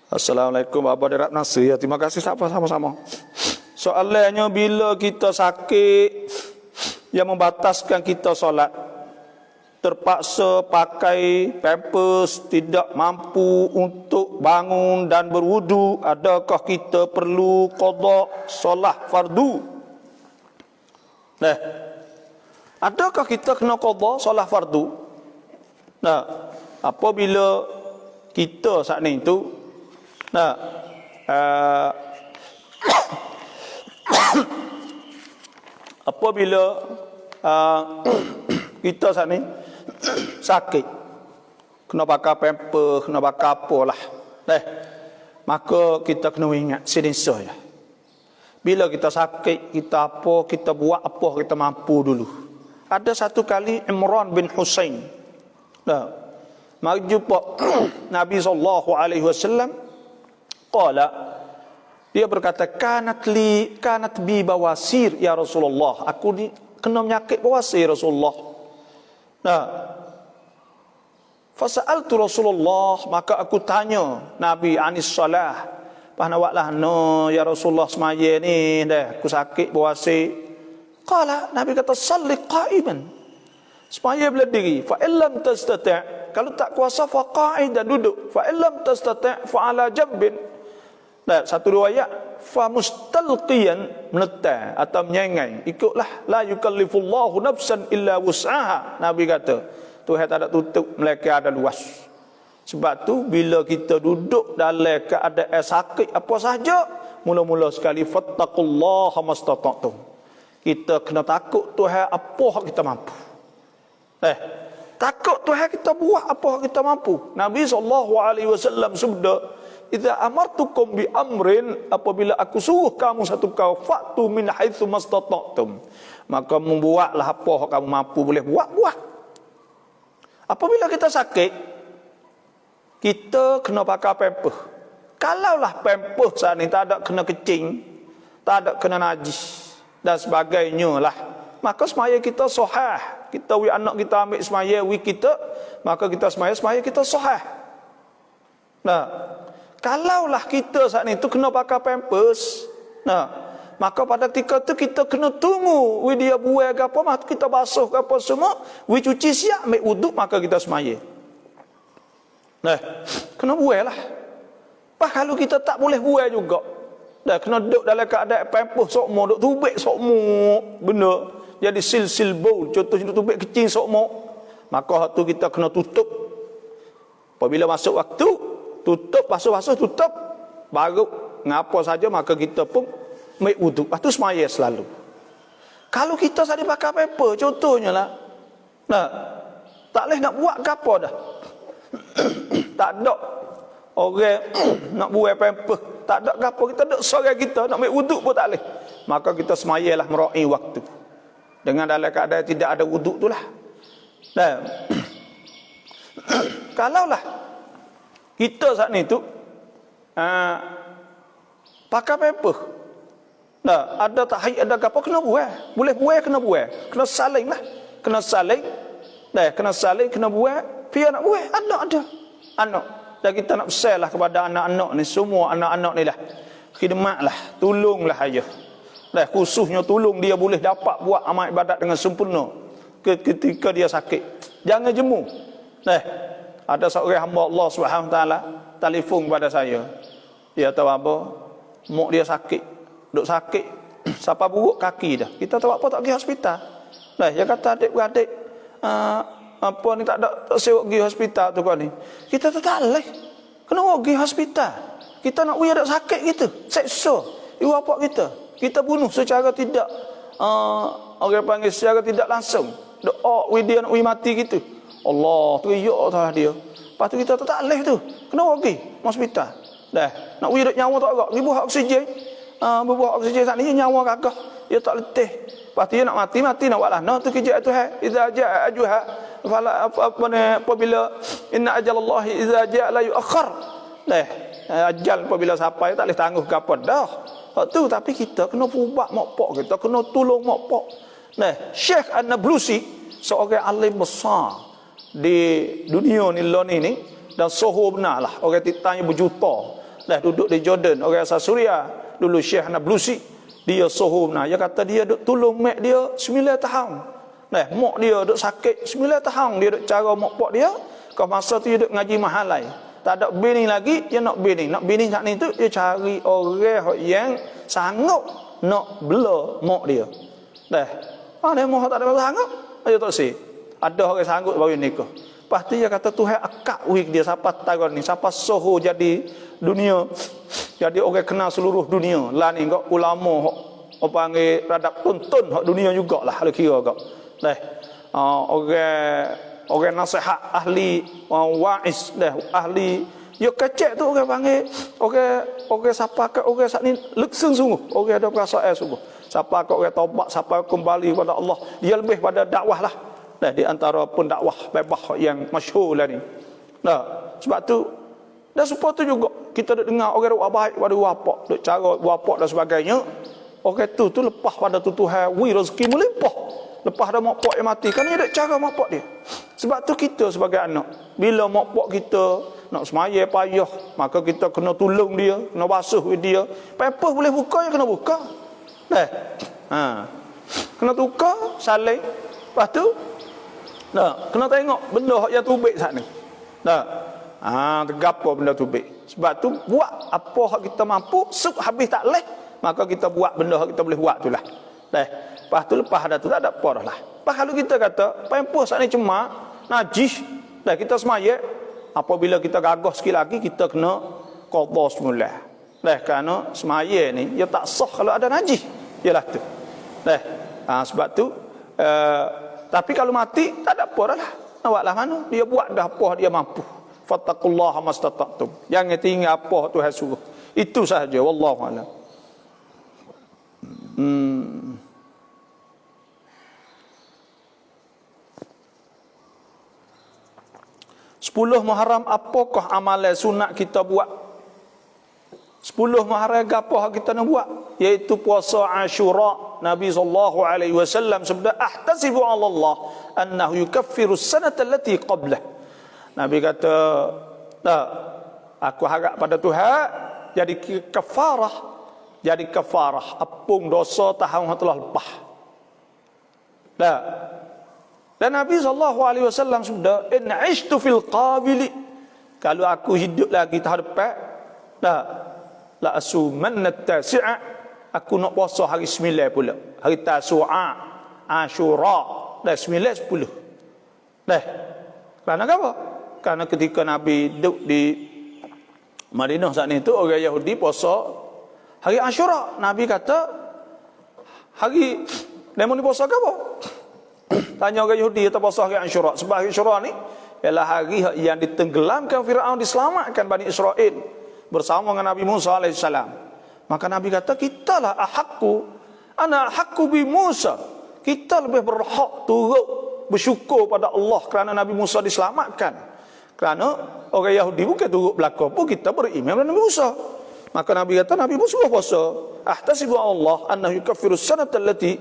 Assalamualaikum Abah Derat Nasir. Terima kasih sama-sama. Soalannya bila kita sakit yang membataskan kita solat, terpaksa pakai pampers, tidak mampu untuk bangun dan berwudu, adakah kita perlu qada solat fardu? Nah, adakah kita kena qada solat fardu? Nah, apabila kita saat ni tu, nah, apabila kita saat ni sakit, kena pakai pamper, kena pakai apalah, maka kita kena ingat sedesa ya. Bila kita sakit, kita apa, kita buat apa kita mampu dulu. Ada satu kali Imran bin Husain, mari jumpa Nabi SAW, qala, dia berkata, kanat bi bawasir ya Rasulullah, aku ni kena penyakit bawasir Rasulullah. Fasa'altu Rasulullah, maka aku tanya Nabi anis salah, pahnawaklah no ya Rasulullah semaya ni dah aku sakit bawasir. Qala, Nabi kata, salli qa'iman, semaya bila diri. Fa illam tastati', kalau tak kuasa fa qa'idan, duduk. Fa illam tastati' fa ala jambin. Satu riwayat fa mustalqiyan, meletak atau menyengai, ikutlah. La yukallifullahu nafsan illa wus'aha, Nabi kata, Tuhan tak ada tutup melainkan ada luas. Sebab tu bila kita duduk dalam keadaan sakit apa saja, mula-mula sekali fattaqullaha mastata'tum, kita kena takut Tuhan apa hak kita mampu. Takut Tuhan kita buat apa hak kita mampu. Nabi SAW sabda, idza amartukum bi amrin, apabila aku suruh kamu satu perkara, fa'tu min haitsu mastata'tum, maka membuatlah apa hak kamu mampu boleh buat. Apabila kita sakit, kita kena pakai pampers. Kalaulah pampers saat ni tak ada kena kecing, tak ada kena najis dan sebagainya lah, maka semaya kita sahih. Kita anak kita ambil semaya kita, maka kita semaya kita sahih. Kalaulah kita saat ni tu kena pakai pampers, maka pada ketika tu kita kena tunggu dia buai ke apa, maka kita basuh ke apa semua, cuci siap, ambil wuduk, maka kita semaya. Kena buai lah. Kalau kita tak boleh buai juga, kena duduk dalam keadaan pampers sokmo, duduk tubik sokmo, benda jadi sil bau, contohnya duduk tubik kecil sokmo, maka tu kita kena tutup. Apabila masuk waktu, tutup, basuh-basuh, tutup, baru ngapa saja, maka kita pun ambil wuduk. Lepas tu semaya selalu. Kalau kita tadi pakai paper, contohnya lah, tak boleh nak buat ke apa dah. Tak ada orang nak buat paper, tak ada ke apa, kita ada seorang kita nak ambil wuduk pun tak boleh. Maka kita semayalah merai waktu dengan dalam keadaan tidak ada wuduk tu lah. Kalaulah kita saat ni tu pakai paper, ada tahiyat, ada apa, kena buat. Boleh buat, kena buat. Kena saling lah. Kena saling. Kena saling, kena buat. Biar nak buat. Anak. Dan kita nak besar lah kepada anak-anak ni. Semua anak-anak ni lah. Khidmat lah. Tolonglah aja. Khususnya tolong dia boleh dapat buat amal ibadat dengan sempurna ketika dia sakit. Jangan jemu. Ada seorang hamba Allah SWT telefon kepada saya. Dia tahu apa? Mak dia sakit. Duk sakit. Siapa buruk kaki dah. Kita tahu apa tak pergi hospital. Dia kata adik-beradik, apa ni tak siap pergi hospital tu kau ni. Kita tak boleh. Kena pergi hospital. Kita nak pergi ada sakit kita. Seksa. Ibu apa kita. Kita bunuh secara tidak, orang panggil secara tidak langsung. Doa dia nak pergi mati gitu. Allah teriak tah dia. Lepas tu kita tak boleh tu. Kena pergi hospital. Nak pergi nyawa tak agak. Pergi buat oksigen. Berbuat oksigen saat ni nyawa kakak. Dia tak letih. Lepas tu dia nak mati nak buatlah. Tu kerja Tuhan. Iza ja'a ajuha. Apabila inna ajalallahi iza ja'a la yu'akhir. Ajal apabila sampai tak boleh tangguh ke apa dah. Tu tapi kita kena ubah mokpok, kita kena tolong mokpok. Syekh An-Nablusi, seorang alim besar di dunia ni ni, dan soho benar lah, orang titanya berjuta. Duduk di Jordan, orang asal Suria. Dulu Syekh An-Nablusi, dia soho benar. Dia kata dia tolong mak dia 9 tahun. mak dia duk sakit 9 tahun dia duk cara mak pak dia. Kau masa tu dia duk ngaji mahalai. Tak ada bini lagi, dia nak bini. Nak bini saat ni tu dia cari orang yang sanggup nak bela mak dia. Dia mau tak ada sanggup, aja tak si. Ada orang sanggup baru nikah. Pasti dia kata Tuhan akak wik dia siapa tahu ni, siapa soho jadi dunia. Jadi orang kenal seluruh dunia. Lah ni kau ulama hok panggil radap tuntun hok dunia jugalah kalau kira kau. Orang nasihat ahli wais ahli yo kecek tu orang panggil orang siapa ke orang sat ni lekseng sungguh, orang ada perasaan sungguh. Siapa ke orang taubat, siapa kembali kepada Allah, dia lebih pada dakwah lah. Di antara pun dakwah bebas yang masyhur lah ni. Sebab tu dan supaya tu juga kita duk dengar orang buat baik pada wapak, duk cara wapak dan sebagainya. Orang tu lepas pada Tuhan rezeki melimpah. Lepas dah mak pak yang mati, kan dia duk cara mak pak dia. Sebab tu kita sebagai anak, bila mak pak kita nak semaya payah, maka kita kena tolong dia, kena basuh dia. Pampers boleh buka, ya kena buka. Kena tukar saling. Lepas tu kena tengok benda yang tubik saat ni. Tergapo benda tubik. Sebab tu buat apa hak kita mampu, habis tak leh, maka kita buat benda hak kita boleh buat itulah. Lepas tu lepas ada tu tak ada apa dah lah. Lepas kalau kita kata pampers saat ni cuma najis, kita semaya, apabila kita gagah sikit lagi kita kena qada semula. Kerana semaya ni dia tak sah kalau ada najis. Yalah tu. Sebab tu tapi kalau mati tak ada apa dah lah. Awaklah mana dia buat dah apa dia mampu. Fattaqullaha mastata'tum. Jangan tinggal apa Tuhan suruh. Itu sahaja, wallahu a'lam. 10 Muharram apakah amalan sunat kita buat? 10 Muharram apa kita nak buat? Iaitu puasa Ashura. Nabi sallallahu alaihi wasallam sabda ahtasibu 'ala Allah annahu yukaffiru as-sanata allati qablah. Nabi kata, aku harap pada Tuhan jadi kafarah apung dosa tahun yang telah lepas. Dan Nabi SAW sudah in ishtu fil qabili, kalau aku hidup lagi tahun depan, la asumanna at-tasi'a, aku nak puasa hari 9 pula, hari Tasu'a, Ashura, dah 9 10. Kerana apa? Kerana ketika Nabi duduk di Madinah saat itu, orang Yahudi puasa hari Ashura. Nabi kata, hari lemon ni puasa ke apa? Tanya orang Yahudi atau puasa hari Ashura. Sebab hari Ashura ni ialah hari yang ditenggelamkan Firaun, diselamatkan Bani Israel bersama dengan Nabi Musa AS. Maka Nabi kata, kitalah ana ahakku bi Musa. Kita lebih berhak turut bersyukur pada Allah kerana Nabi Musa diselamatkan. Kerana orang Yahudi bukan turut belaka pun kita beriman dengan Nabi Musa. Maka Nabi kata, Nabi pun suruh puasa. Ahtasibu Allah annahu yukaffiru sanata allati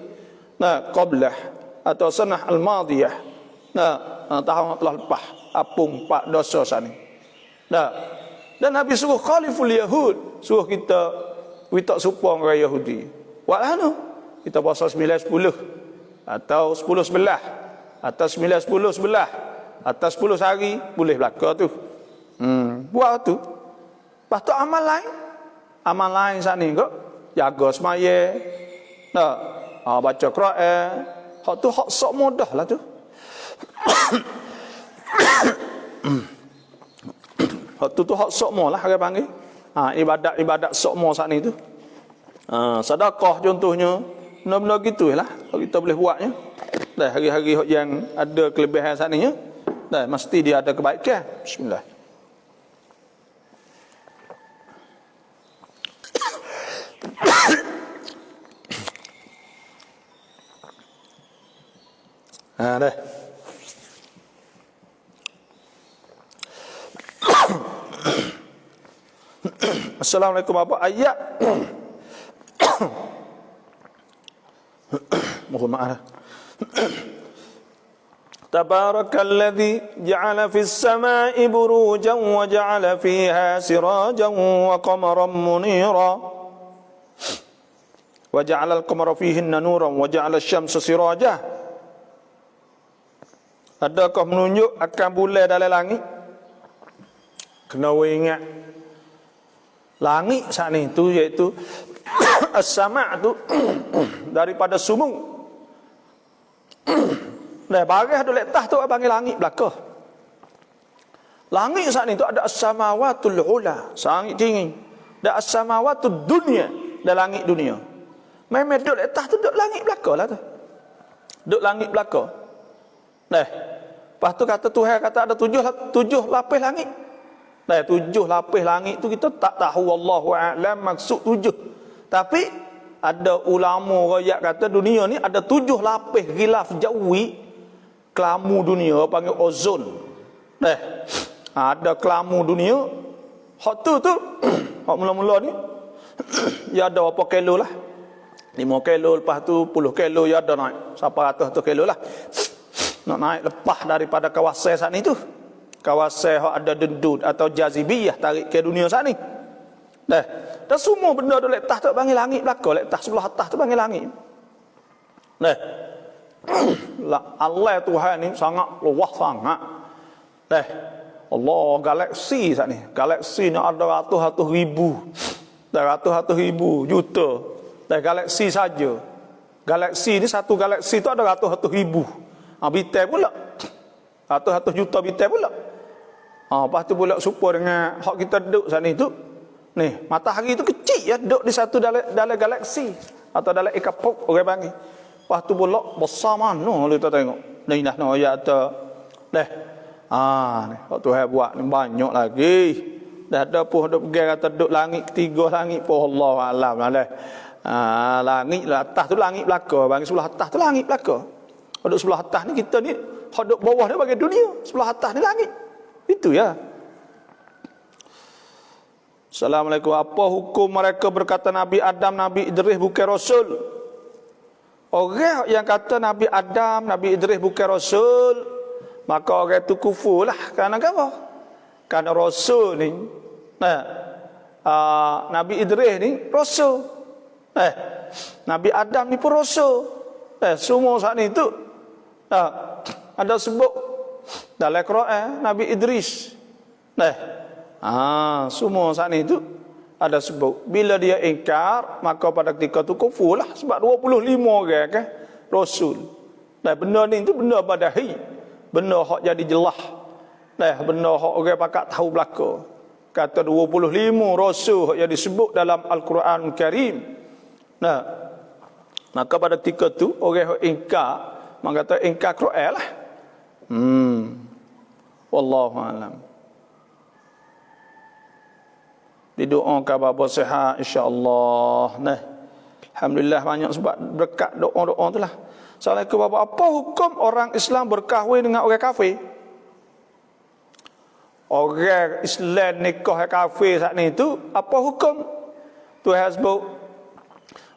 qablah, atau sanah al-madiyah, tahun yang telah lepas, apung 4 dosa sana. Dan Nabi suruh khaliful Yahud, suruh kita supang orang Yahudi. Walah kita puasa 9 10 atau 10 11 atau 9 10 11 atau 10 hari boleh belaka tu. Buat tu. Lepas tu amal lain saat ni kok jaga semaya, baca Quran. Hak tu hak sok mudah lah tu. Hak tu hak sok mo lah orang panggil. Ibadat sok mo saat ni tu. Sedekah contohnya, benda-benda gitulah kalau kita boleh buatnya. Hari-hari yang ada kelebihan saat ni, mesti dia ada kebaikan. Bismillah. Assalamualaikum, apa ayat? Mohon maaf. Tabarakalladzi ja'ala fis samaa'i burujan wa ja'ala fiha sirajan wa qamaran munira wa ja'ala al-qamara fihinna nuran wa ja'ala asy-syamsa sirajan Adakah menunjuk akan bulan dalam langit? Kena ingat langit saat ni tu iaitu as-sama' tu daripada sumung. Dah barang tu letak tu panggil langit belaka. Langit saat ni tu ada as-samawatul ula, langit tinggi. Dan as-samawatud dunya, dan langit dunia. Memang duduk letak tu duduk langit belaka lah tu. Duduk langit belaka. Dah. Lepas tu kata Tuhan kata ada tujuh lapis langit. Dah 7 lapis langit tu kita tak tahu, wallahu a'lam maksud 7. Tapi ada ulama royak kata dunia ni ada 7 lapis ghilaf jawi, kelamu dunia panggil ozon. Dah. Ada kelamu dunia. Hak tu hak mula-mula ni ya ada berapa kilo lah. 5 kilo, lepas tu 10 kilo ya ada naik. Sampai 100 kilo lah. Nak naik lepas daripada kawasan saat ni tu. Kawasan yang ada dendud atau jazibiyah tarik ke dunia saat ni. Dah. Dan semua benda tu letak tu panggil langit belaka, letak sebelah atas tu panggil langit. Dah. Allah Tuhan ni sangat luas sangat. Dah. Allah galaksi saat ni. Galaksi ni ada ratus-ratus ribu. Dah ratus-ratus ribu juta. Dah galaksi saja. Galaksi ni satu galaksi tu ada ratus-ratus ribu. Bintang pula. Ratus-ratus juta bintang pula. Lepas tu pula supaya dengan hak kita duduk saat ni tu. Ni, matahari tu kecil ya, duduk di satu dalam galaksi atau dalam ekapok orang panggil. Lepas tu pula besar mana kita tengok. Ni dah no ya tu. Dah. Ni hak Tuhan buat ni banyak lagi. Dah ada pun duk pergi kata duduk langit ketiga langit pun Allah alam lah. Langit lah atas tu langit belaka, bagi sebelah atas tu langit belaka. Duduk sebelah atas ni kita ni, hak duk bawah ni bagi dunia, sebelah atas ni langit. Itu ya. Assalamualaikum. Apa hukum mereka berkata Nabi Adam, Nabi Idris bukan Rasul? Orang yang kata Nabi Adam, Nabi Idris bukan Rasul, maka orang itu kufur lah. Kerana apa? Kerana Rasul ni, Nabi Idris ni Rasul. Nabi Adam ni pun Rasul. Semua saat ni tu ada sebut dalam Quran Nabi Idris. Semua saat ni tu ada sebut. Bila dia ingkar, maka pada ketika tu kufur lah. Sebab 25 orang kan Rasul. Benda ni tu benda badahi. Benda hak jadi jelas. Benda hak orang pakat tahu belaka. Kata 25 Rasul hak yang disebut dalam Al-Quran Karim. Maka pada ketika tu orang hak ingkar, maka kata ingkar Quran lah. Wallahu a'lam. Didoakan bapa sihat insya-Allah. Alhamdulillah banyak sebab berkat doa-doa tu lah. Assalamualaikum bapa, apa hukum orang Islam berkahwin dengan orang kafir? Orang Islam nikah kafir saat ni tu apa hukum? Tuhan sebut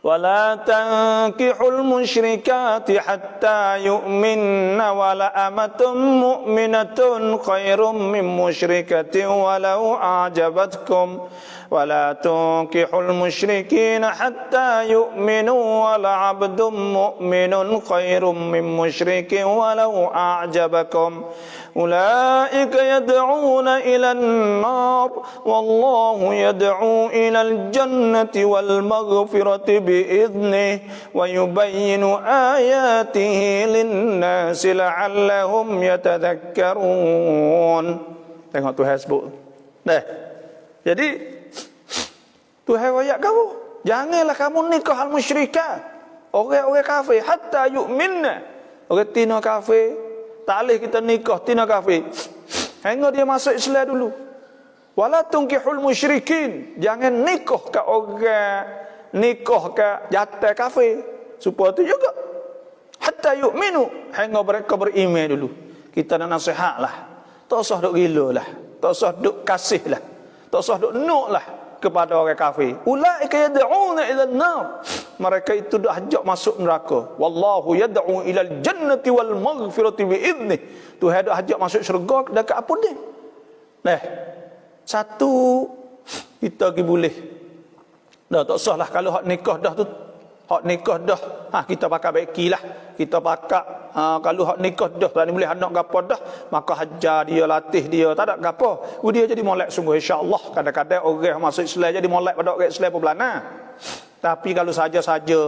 ولا تنكحوا المشركات حتى يؤمن ولأمة مؤمنة خير من مشركة ولو أعجبتكم ولا تنكحوا المشركين حتى يؤمنوا ولعبد مؤمن خير من مشرك ولو أعجبكم أولئك يدعون إلى النار والله يدعو إلى الجنة والمغفرة بإذنه ويبين آياته للناس لعلهم يتذكرون. Tengok Tuhan sebut. Jadi Tuhan wayak kamu, janganlah kamu nikah al musyrikat, orang-orang kafir, hatta yu'minna. Orang tina kafir, tak boleh kita nikah tina kafir hingga dia masuk Islam dulu. Wala tunkihul musyrikin, jangan nikah ke orang, nikah ke jatah kafir. Supaya tu juga hatta yu'minu, hingga mereka beriman dulu. Kita nak nasihat lah, tak usah duk gila lah, tak usah duk kasih lah, tak usah duk nuk lah kepada orang kafir. Ulaika yad'una ila an-nar, mereka itu dah ajak masuk neraka. Wallahu yad'u ila al-jannati wal maghfirati bi idnih, Tuhan dah ajak masuk syurga dekat apa dia. Satu kita pergi boleh dah, tak usahlah kalau hak nikah dah tu hak nikah dah, kita pakai baiki lah. Kita pakai kalau hak nikah dah, tak boleh anak gapo dah, maka hajar dia, latih dia, tak ada gapo. Dia jadi molek sungguh insya-Allah. Kadang-kadang orang masuk Islam jadi molek pada orang Islam pelana. Tapi kalau saja-saja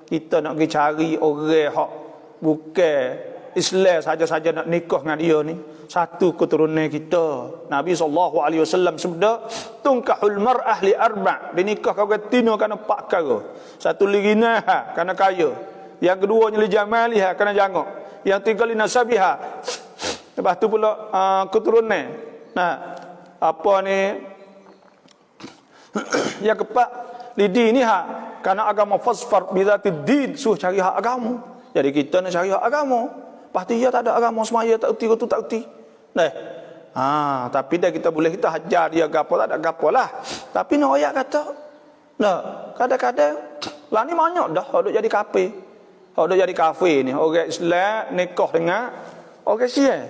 kita nak pergi cari orang hak bukan Islam saja-saja nak nikah dengan dia ni, satu keturunan kita. Nabi SAW sebut, tunkahul mar'ah li arba', dinikah kau ketina kerana 4 perkara. Satu li ghinaha, kerana kaya. Yang keduanya li jamaliha, kerana jangok. Yang tiga li nasabiha. Lepas tu pula keturunan. Nah, apa ni? Yang keempat li diniha, kerana agama. Fasfar bidzatid din, suruh cari hak agama. Jadi kita nak cari hak agama. Pasti dia tak ada agama semaya, tak erti, tu tak erti. Nah, tapi dah kita boleh kita hajar dia gapo, tak ada gapo lah. Tapi nak ayat kata, nah, kadang-kadang lah ni banyak dah hak duk jadi kafir. Hak duk jadi kafir ni, orang Islam nikah dengan orang Syiah.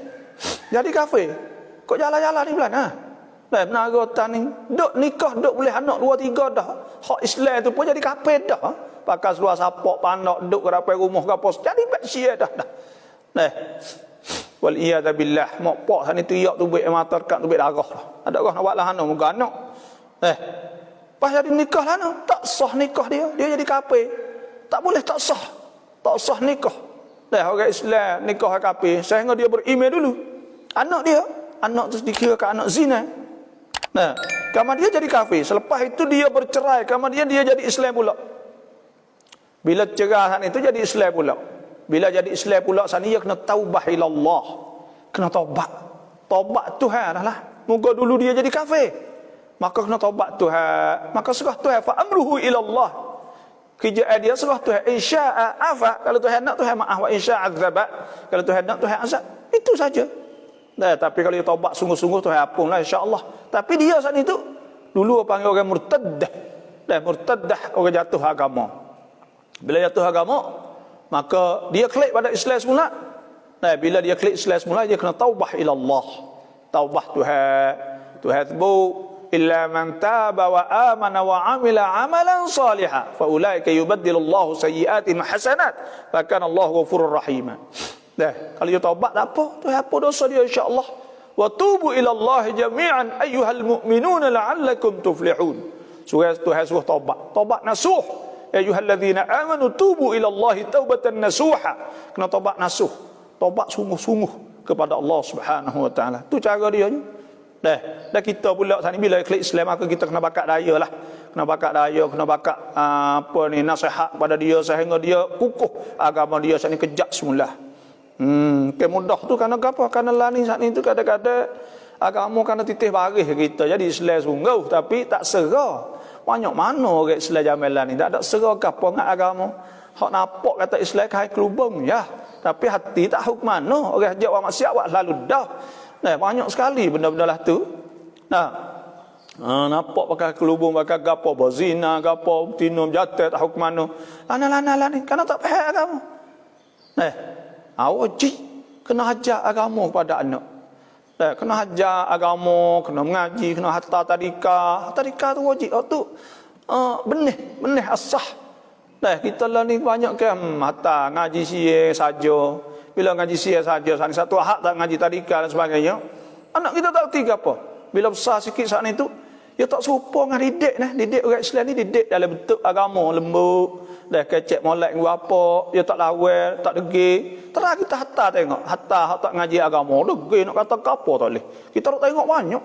Jadi kafir. Kok jalan-jalan ni bulan ha? Nah, menara tan ni duk nikah duk boleh anak 2 3 dah. Hak Islam tu pun jadi kafir dah. Pakai seluar sapak panak duk ke rumah gapo, jadi bak Syiah dah. Nah, wal iyad billah, mak pak sana teriak tu buat mata dekat tu buat darah lah. Ada orang nak buat lah anak muka anak. Pas jadi nikah lah anak, tak sah nikah dia jadi kafir. Tak boleh, tak sah. Tak sah nikah. Orang Islam nikah kafir sehingga dia berimej dulu. Anak tu dikira ke anak zina. Nah, kemudian dia jadi kafir. Selepas itu dia bercerai, kemudian dia jadi Islam pula. Bila cerai itu jadi Islam pula. Bila jadi Islam pula sana dia kena taubah ilallah. Kena taubat. Taubat Tuhan lah. Moga dulu dia jadi kafir. Maka kena taubat Tuhan. Maka serah Tuhan fa amruhu ilallah. Kerjaan dia serah Tuhan. Insya'a afa. Kalau Tuhan nak Tuhan maaf, wa insya'a azaba. Kalau Tuhan nak Tuhan azab. Itu saja. Tapi kalau dia taubat sungguh-sungguh Tuhan apunlah insya-Allah. Tapi dia saat itu dulu panggil orang murtaddah. Murtaddah orang jatuh agama. Bila jatuh agama, maka dia klik pada Islam semula. Bila dia klik Islam semula, dia kena taubah ilallah. Taubah Tuhan sebut, illa man taba wa amana wa amila amalan salihan fa ulaika yubaddilullahu sayyi'atihim hasanat fa kana Allahu ghafurur rahim. Kalau dia taubat tak apa, Tuhan hapus dosa dia insya-Allah. Wa tubu ilallahi jami'an ayyuhal mu'minuna la'allakum tuflihun. Tuhan suruh taubat nasuh. Ya ayyuhalladzina amanu tubu ilallahi taubatan nasuha. Kena taubat nasuh, taubat sungguh-sungguh kepada Allah Subhanahu wa taala. Tu cara dia ni. Dah kita pula tadi bila klik Islam, maka kita kena bakat daya lah. Kena bakat daya, kena bakat nasihat pada dia sehingga dia kukuh agama dia saat ni kejak semula. Kemudah tu kerana apa? Kerana lah ni saat ni tu kadang-kadang agama kerana titih baris kita. Jadi Islam sungguh tapi tak serah. Banyak mana orang Islam jamalan ni tak ada serah ke apa dengan agama. Hak nampak kata Islam kai kelubung ya, tapi hati tak huk mana. Orang ajak buat maksiat buat lalu dah. Banyak sekali benda-benda lah tu. Nampak pakai kelubung, pakai gapo, berzina, gapo, tinum jatuh tak huk mana. Lana ni kerana tak faham agama. Wajib kena ajar agama kepada anak. Kena ajar agama, kena mengaji, kena hatta tadika. Tadika tu wajib. Tu benih asah. Kita lah ni banyak ke hatta ngaji siye saja. Bila ngaji siye saja, satu hak tak ngaji tadika dan sebagainya. Anak kita tak erti apa. Bila besar sikit saat itu, dia tak serupa dengan didik nah. Didik orang Islam ni didik dalam bentuk agama lembut. Kecek molek apa, dia tak lawel, tak degil. Terus kita hatta tengok, hatta tak ngaji agama, degil nak kata apa tak boleh. Kita nak tengok banyak.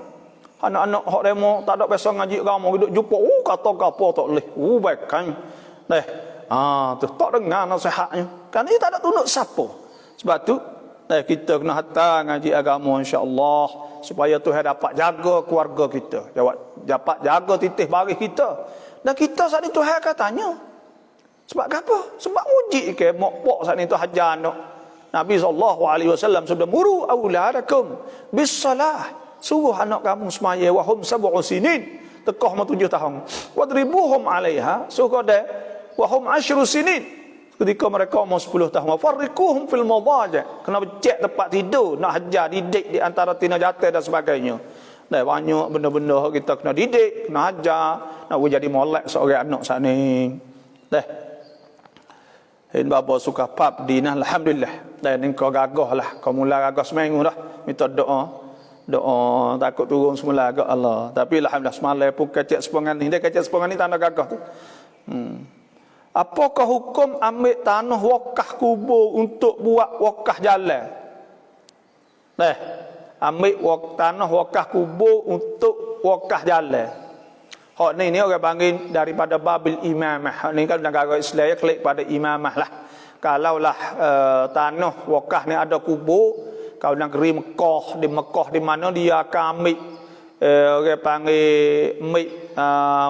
Anak-anak hak demo tak ada biasa ngaji agama, duduk jumpa, kata apa tak boleh. Baik kan. Tu tak dengar nasihatnya. Kan dia tak ada tunduk siapa. Sebab tu kita kena hatta ngaji agama insya-Allah supaya Tuhan dapat jaga keluarga kita, dapat jaga titih baris kita. Dan kita saat itu Tuhan akan tanya. Sebab apa? Sebab uji ke mak pak saat itu hajar anak. Nabi SAW sudah muru auladakum bis salah. Suruh anak kamu semaya wahum sab'u sinin. Tekah 7 tahun. Wadribuhum 'alaiha. Suruh dia wahum 10 sinin. Ketika mereka umur 10 tahun, farriquhum fil madaji'. Kena becek tempat tidur, nak hajar didik di antara tina jatuh dan sebagainya. Banyak benda-benda kita kena didik, kena hajar, nak jadi molek seorang anak saat ni. Hin bapa suka pap dinah alhamdulillah. Dan ni kau gagah lah. Kau mula gagah seminggu dah. Minta doa. Doa takut turun semula ke Allah. Tapi alhamdulillah semalam pun kecek sepengan ni. Dia kecek sepengan ni tanda gagah tu. Apakah hukum ambil tanah wakaf kubur untuk buat wakaf jalan? Ambil tanah wakaf kubur untuk wakaf jalan. Hak ni orang panggil daripada babil imamah. Hak ni kan negara Islam klik pada imamah lah. Kalaulah tanah wakaf ni ada kubur, kalau negeri Mekah, di mana dia akan ambil orang panggil ambil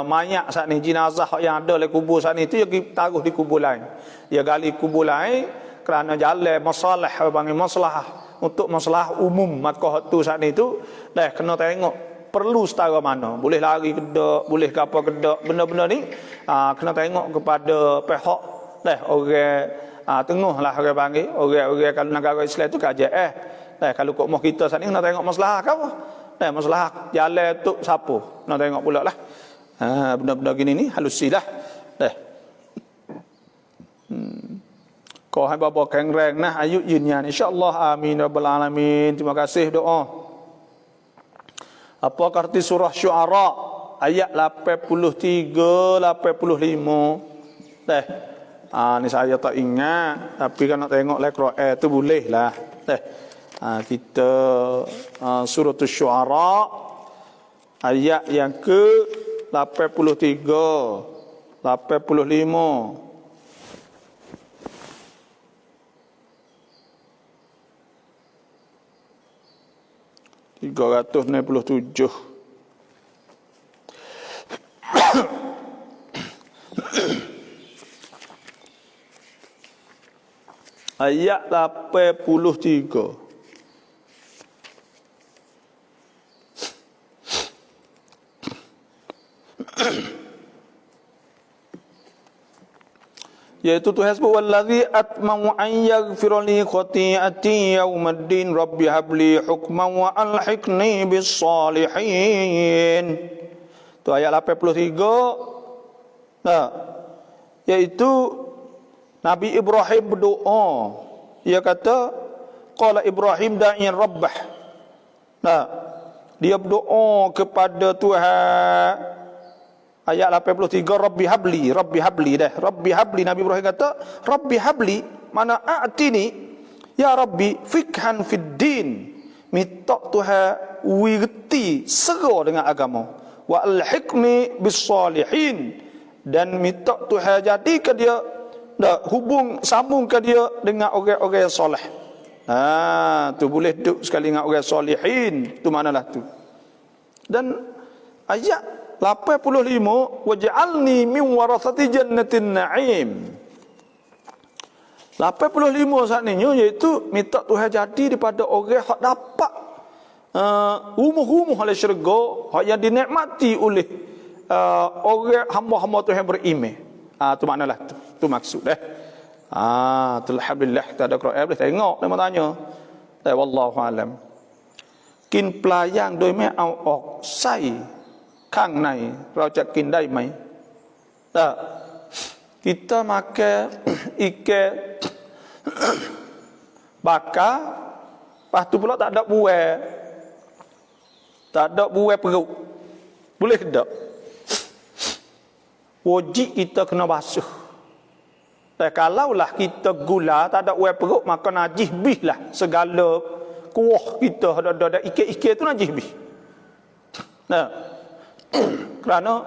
mayat saat ni, jenazah yang ada di kubur saat ni tu dia taruh di kubur lain. Dia gali kubur lain kerana jalan masalah, orang panggil masalah untuk masalah umum. Maka tu saat ni tu dah kena tengok perlu setara mana, boleh lari kedak, boleh ke apa kedak, benda-benda ni kena tengok kepada pihak orang tengah lah orang panggil, orang kalau negara Islam tu kaji kalau kok mau kita saat ni kena tengok masalah ke apa, masalah jalan tu siapa, kena tengok pula lah. Benda-benda gini ni halusilah kau hai bapa keng-reng nah ayuยืนยัน insyaallah amin rabbal alamin. Terima kasih doa. Apa arti surah Syu'ara ayat 83 85? Ni saya tak ingat, tapi kan nak tengok like Quran tu boleh lah. Kita surah Syu'ara ayat yang ke 83 85. $367. Ayat 83. Yaitu Tuhan sebut wallazi atma'u an yaghfira li khati'ati yaumaddin rabbi habli hukman wa alhiqni bis salihin. Tu ayat 83. Yaitu Nabi Ibrahim berdoa. Dia kata qala Ibrahim da'iyan rabbah. Dia berdoa kepada Tuhan. Ayat 83 Rabbi habli Rabbi habli. Nabi Ibrahim kata Rabbi habli, mana a'tini ya Rabbi fikhan fid din, minta Tuhan wirti sera dengan agama, wa alhiqni bis salihin, dan minta Tuhan jadikan dia sambungkan dia dengan orang-orang yang soleh. Tu boleh duduk sekali dengan orang salihin, tu manalah tu. Dan ayat 85 waj'alni min warathati jannatin na'im. 85 saat ni iaitu minta Tuhan jadi daripada orang yang dapat rumah-rumah oleh syurga, yang dinikmati oleh orang hamba-hamba Tuhan beriman. Tu maknalah tu. Tu maksud alhamdulillah kita ada Quran boleh tengok dia tanya. Wallahu alam. Kin playang doi me au ok sai ข้างในเราจะกินได้ไหม kita makan ikan bakar, lepas tu pula tak ada buah perut, boleh tak? Wajib kita kena basuh. Kalaulah kita gula tak ada buah perut, maka najis bih lah segala kuah kita, ada ikan-ikan tu najis bih. Kerana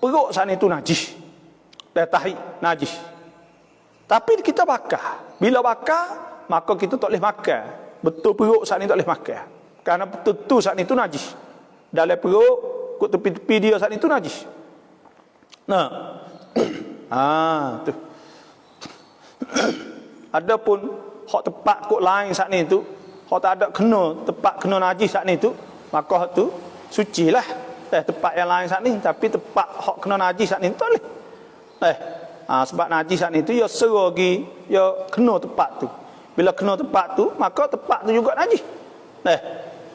perut saat itu najis, tahi najis. Tapi kita bakar. Bila bakar, maka kita tak boleh makan. Betul perut saat ini tak boleh makan. Kerana betul saat itu najis. Dalam perut, kot tepi-tepi dia saat itu najis. Tu. Adapun hak tepat kot lain saat ni tu, hak tak ada kena najis saat ni tu, maka hak tu sucilah. Tempat yang lain saat ni, tapi tempat hak kena najis saat ni tak boleh. Sebab najis saat ni tu ia sera lagi, ia kena tempat tu. Bila kena tempat tu, maka tempat tu juga najis.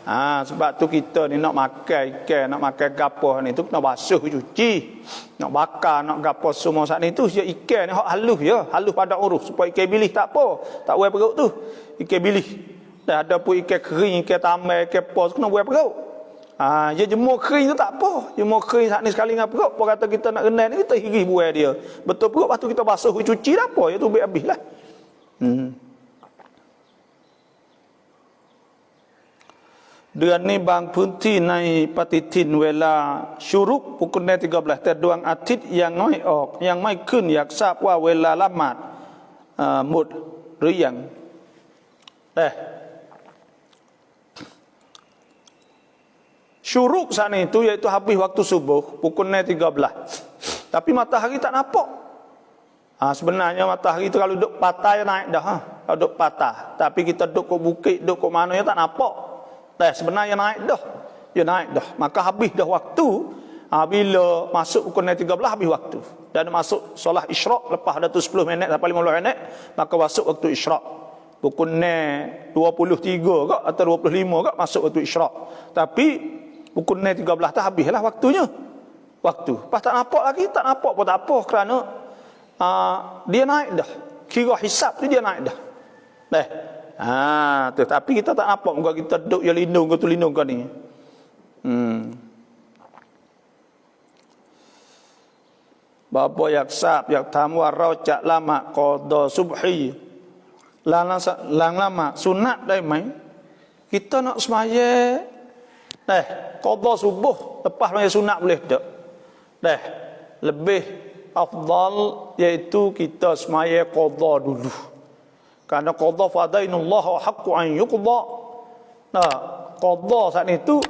Sebab tu kita ni nak makan ikan, nak makan gapo ni tu kena basuh cuci. Nak bakar, nak gapo semua saat ni tu dia ikan ni hak halus ya, halus pada urus supaya ikan bilis tak apa, tak buai perut tu. Ikan bilis. Dah ada pun ikan kering, ikan tambal, ikan pos kena buai perut. Dia jemur kering tu tak apa. Jemur kering saat ni sekali dengan perut, apa kata kita nak renai ni kita hiri buai dia. Betul perut lepas tu kita basuh cuci dah apa, ya tu habis-habislah. ดือนนี้บางพื้นที่ในปฏิทินเวลาชุรุกปุกุลใน13แต่ดวงอาทิตย์ยังไม่ออกยังไม่ขึ้นอยากทราบว่าเวลาละหมาดหมดหรือยังsyuruk saat itu iaitu habis waktu subuh pukul 13 tapi matahari tak nampak. Sebenarnya matahari itu kalau duduk patah naik dah. Kalau duduk patah tapi kita duduk ke bukit duduk ke mana ya tak nampak. Sebenarnya naik dah. Dia naik dah. Maka habis dah waktu. Bila masuk pukul 13 habis waktu. Dan masuk solat isyraq lepas ada tu 10 minit sampai 15 minit maka masuk waktu isyraq. Pukul 23 ke atau 25 ke masuk waktu isyraq. Tapi pukul 13 dah habislah waktunya. Waktu. Lepas tak nampak lagi, tak nampak pun tak apa kerana dia naik dah. Kira hisap tu dia naik dah. Tetapi kita tak nampak muka kita duduk yang lindung ke tu lindung ke ni. Bapa yak sab yak thamว่าเราจะละหมาดกอฎอซุบฮีlang lama sunat ได้ไหม kita nak semaya qada subuh lepas semaya sunat boleh tak? Lebih afdal iaitu kita semaya qada dulu. Karena qada fadainullah wa haqqu an yuqda. Qada saat itu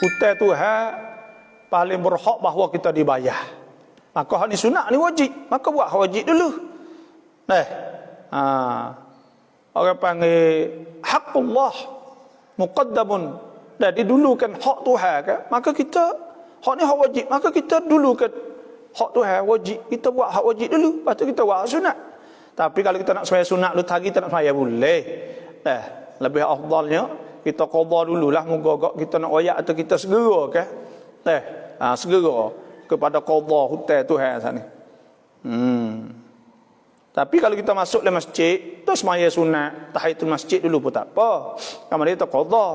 hutang Tuhan paling berhak bahawa kita dibayar. Maka hak ni sunat ni wajib, maka buat wajib dulu. Orang panggil haqqullah muqaddamun. Dah didulukan hak Tuhan kan? Maka kita hak ni hak wajib, maka kita dulukan hak Tuhan wajib. Kita buat hak wajib dulu, lepas tu kita buat hak sunat. Tapi kalau kita nak sembahyang sunat lu tadi kita nak sembahyang boleh. Lebih afdalnya kita qada dululah moga kita nak royak atau kita segera kan. Segera kepada qada hutang Tuhan sana ni. Tapi kalau kita masuk dalam masjid, tu sembahyang sunat, tahiyatul masjid dulu pun tak apa. Kemudian kita qada.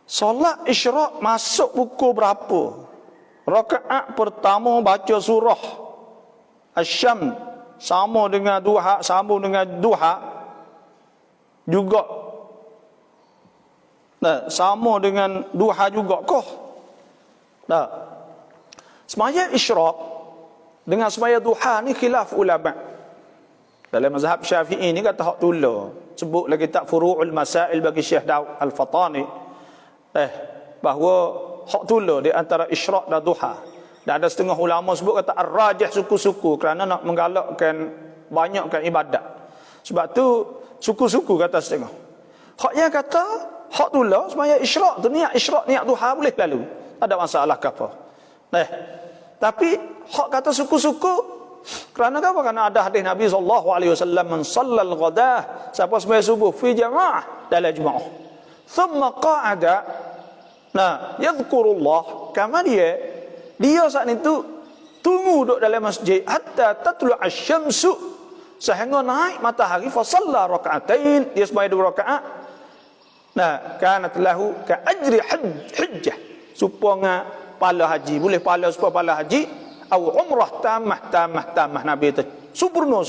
Solat isyraq masuk pukul berapa? Rakaat pertama baca surah Asy-Syams sama dengan duha, sambung dengan duha juga. Sama dengan duha juga kah? Sembahyang isyraq dengan sembahyang duha ni khilaf ulama. Dalam mazhab Syafi'i ni kata hak tula. Sebut lagi tak Furu'ul Masail bagi Syekh Daud Al-Fatani. Bahawa hak tula di antara isyraq dan duha. Dan ada setengah ulama sebut kata ar-rajih suku-suku kerana nak menggalakkan banyakkan ibadat. Sebab tu suku-suku kata setengah. Haknya kata hak tula sembahyang isyraq tu niat isyraq niat duha boleh lalu. Tak ada masalah ke apa. Tapi hak kata suku-suku kerana apa? Kerana ada hadis Nabi SAW man sallal ghadah, siapa sembahyang subuh fi jamaah dalam jemaah. Thumma qa'ada yadhkurullah kama dia saat itu tunggu duduk dalam masjid hatta tatlu' asy-syamsu sehingga naik matahari fa shalla raka'atain dia sembahyang 2 rakaat. Kanat lahu ka ajri hajjah supaya pahala haji boleh pahala supaya pahala haji atau umrah tamah Nabi itu sempurna.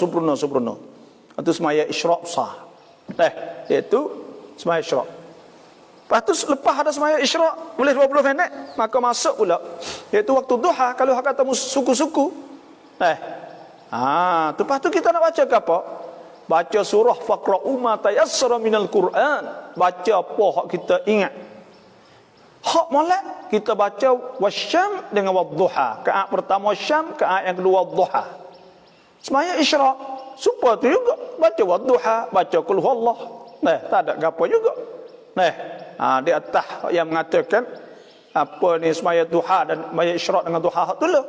Itu semaya isyraq sah. Iaitu semaya isyraq. Lepas tu lepas ada semaya isyraq boleh 20 minit maka masuk pula iaitu waktu duha kalau hak kata suku-suku. Lepas tu kita nak baca ke apa? Baca surah faqra'u ma tayassara minal Quran. Baca apa hak kita ingat. Hak molek kita baca wasyam dengan wadduha. Qiraat pertama syam, qiraat yang kedua wadduha. Semaya isyraq supaya tu juga baca wadduha, baca qul huwallah. Tak ada gapo juga. Di atas yang mengatakan apa ni semaya duha dan semaya isyraq dengan duha hak tu lah.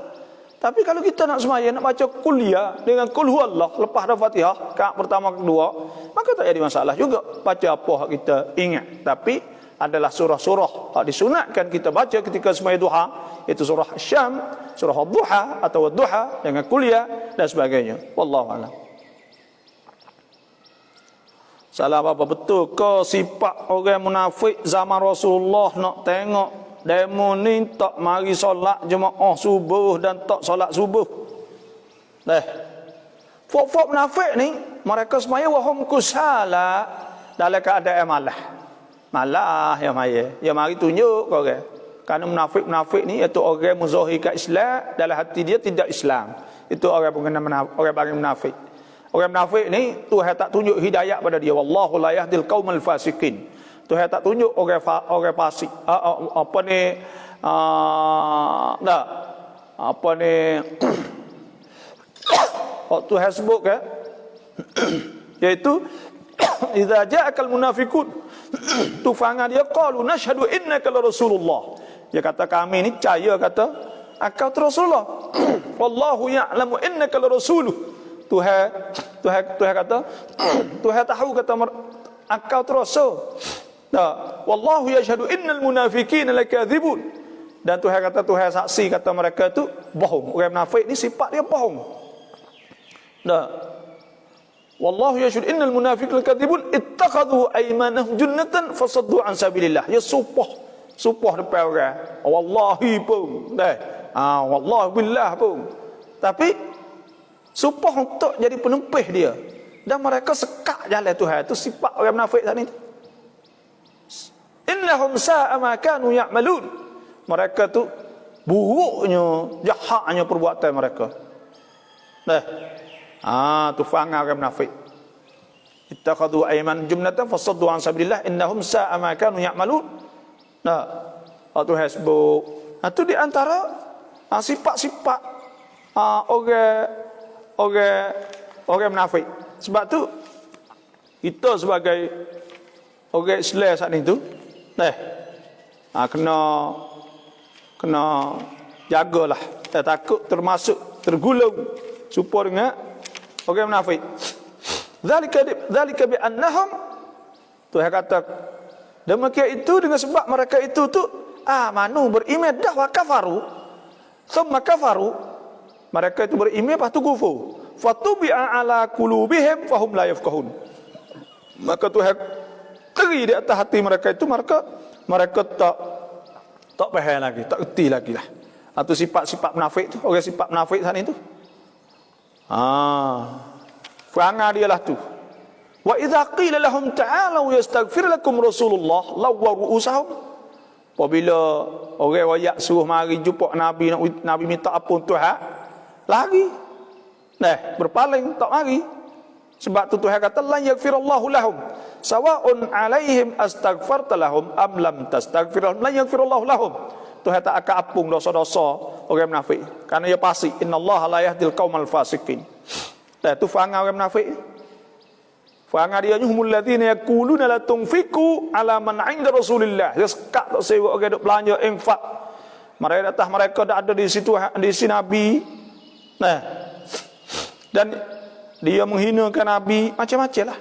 Tapi kalau kita nak sembahyang, nak baca kuliah dengan kul huwallah lepas dah Fatihah, rakaat pertama kedua, maka tak jadi masalah juga. Baca apa hak kita ingat. Tapi adalah surah-surah hak disunatkan kita baca ketika sembahyang duha, iaitu surah Asy-Syam, surah Ad-Duha atau Ad-Duha dengan kuliah dan sebagainya. Wallahu a'lam. Salah apa betul ke sifat orang munafik zaman Rasulullah nak tengok demo ni tak mari solat jemaah subuh dan tak solat subuh. Fok-fok munafik ni mereka semaya wahum kusala dalam keadaan malah. Malah ya maya. Ya mari tunjuk kau orang. Kerana munafik-munafik ni iaitu orang muzahirkan Islam dalam hati dia tidak Islam. Itu orang paling munafik. Orang munafik ni Tuhan tak tunjuk hidayah pada dia. Wallahu la yahdil qaumal fasikin. Tuhan tak tunjuk orang fasik. Apa ni apa ni Tuhan sebut kan iaitu idza ja'akal munafiqun tufanga dia qalu nashhadu innaka la rasulullah. Dia kata kami ni percaya kata engkau tu Rasulullah. Wallahu ya'lamu innaka la rasuluh. Tuhan kata Tuhan tahu kata engkau tu rasul. Wallahu yashhadu innal munafiqina lakadzibun. Dan Tuhan kata Tuhan saksi kata mereka tu bohong. Orang munafik ni sifat dia bohong. Wallahu yashhadu innal munafiqina lakadzibun ittakhadhu aymanahum junnatan fasaddu an sabilillah. Ya sumpah depan orang. Wallahi pun. Wallahi billah pun. Tapi sumpah untuk jadi penempih dia. Dan mereka sekak jalan Tuhan. Itu sifat orang munafik tadi tu. Innahum sa'a ma kanu ya'malun. Mereka tu buruknya, jahatnya perbuatan mereka. Tu faham orang munafik. Ittakhadhu ayman jumlatan fasaddu an sabilillah innahum sa'a ma kanu ya'malun. Tuhan sebut. Itu di antara sifat-sifat orang munafik. Sebab tu kita sebagai orang Islam saat ini tu kena jagalah. Takut termasuk tergulung supaya dengan orang munafik. Zalika bi annahum Tuhan kata demikian itu dengan sebab mereka itu tu amanu beriman dah wa kafaru thumma kafaru. Mereka itu beriman lepas tu kufur. Fatubi'a ala qulubihim fahum la yafqahun. Maka Tuhan teri di atas hati mereka itu mereka tak faham lagi, tak erti lagi lah. Atau sifat-sifat munafik tu, orang sifat munafik sana itu. Perangai dia lah tu. Wa idza qila lahum ta'alu yastaghfir lakum Rasulullah lawwa ru'usahum. Apabila orang royak suruh mari jumpa Nabi minta ampun Tuhan, lari. Berpaling tak mari. Sebab tu Tuhan kata la yaghfirullahu lahum sawa'un 'alaihim astaghfarta lahum am lam tastaghfir lahum la yaghfirullahu lahum. Tuhan tak akan ampun dosa-dosa orang munafik kerana dia pasti innallaha la yahdil qaumal fasikin. Tu faham orang munafik. Faham dia humul ladzina yaquluna la tunfiqu 'ala man 'inda Rasulillah. Dia sekat tak sewa orang duk belanja infak. Mereka atas mereka dah ada di situ di sisi Nabi. Dan dia menghinakan Nabi macam-macam lah.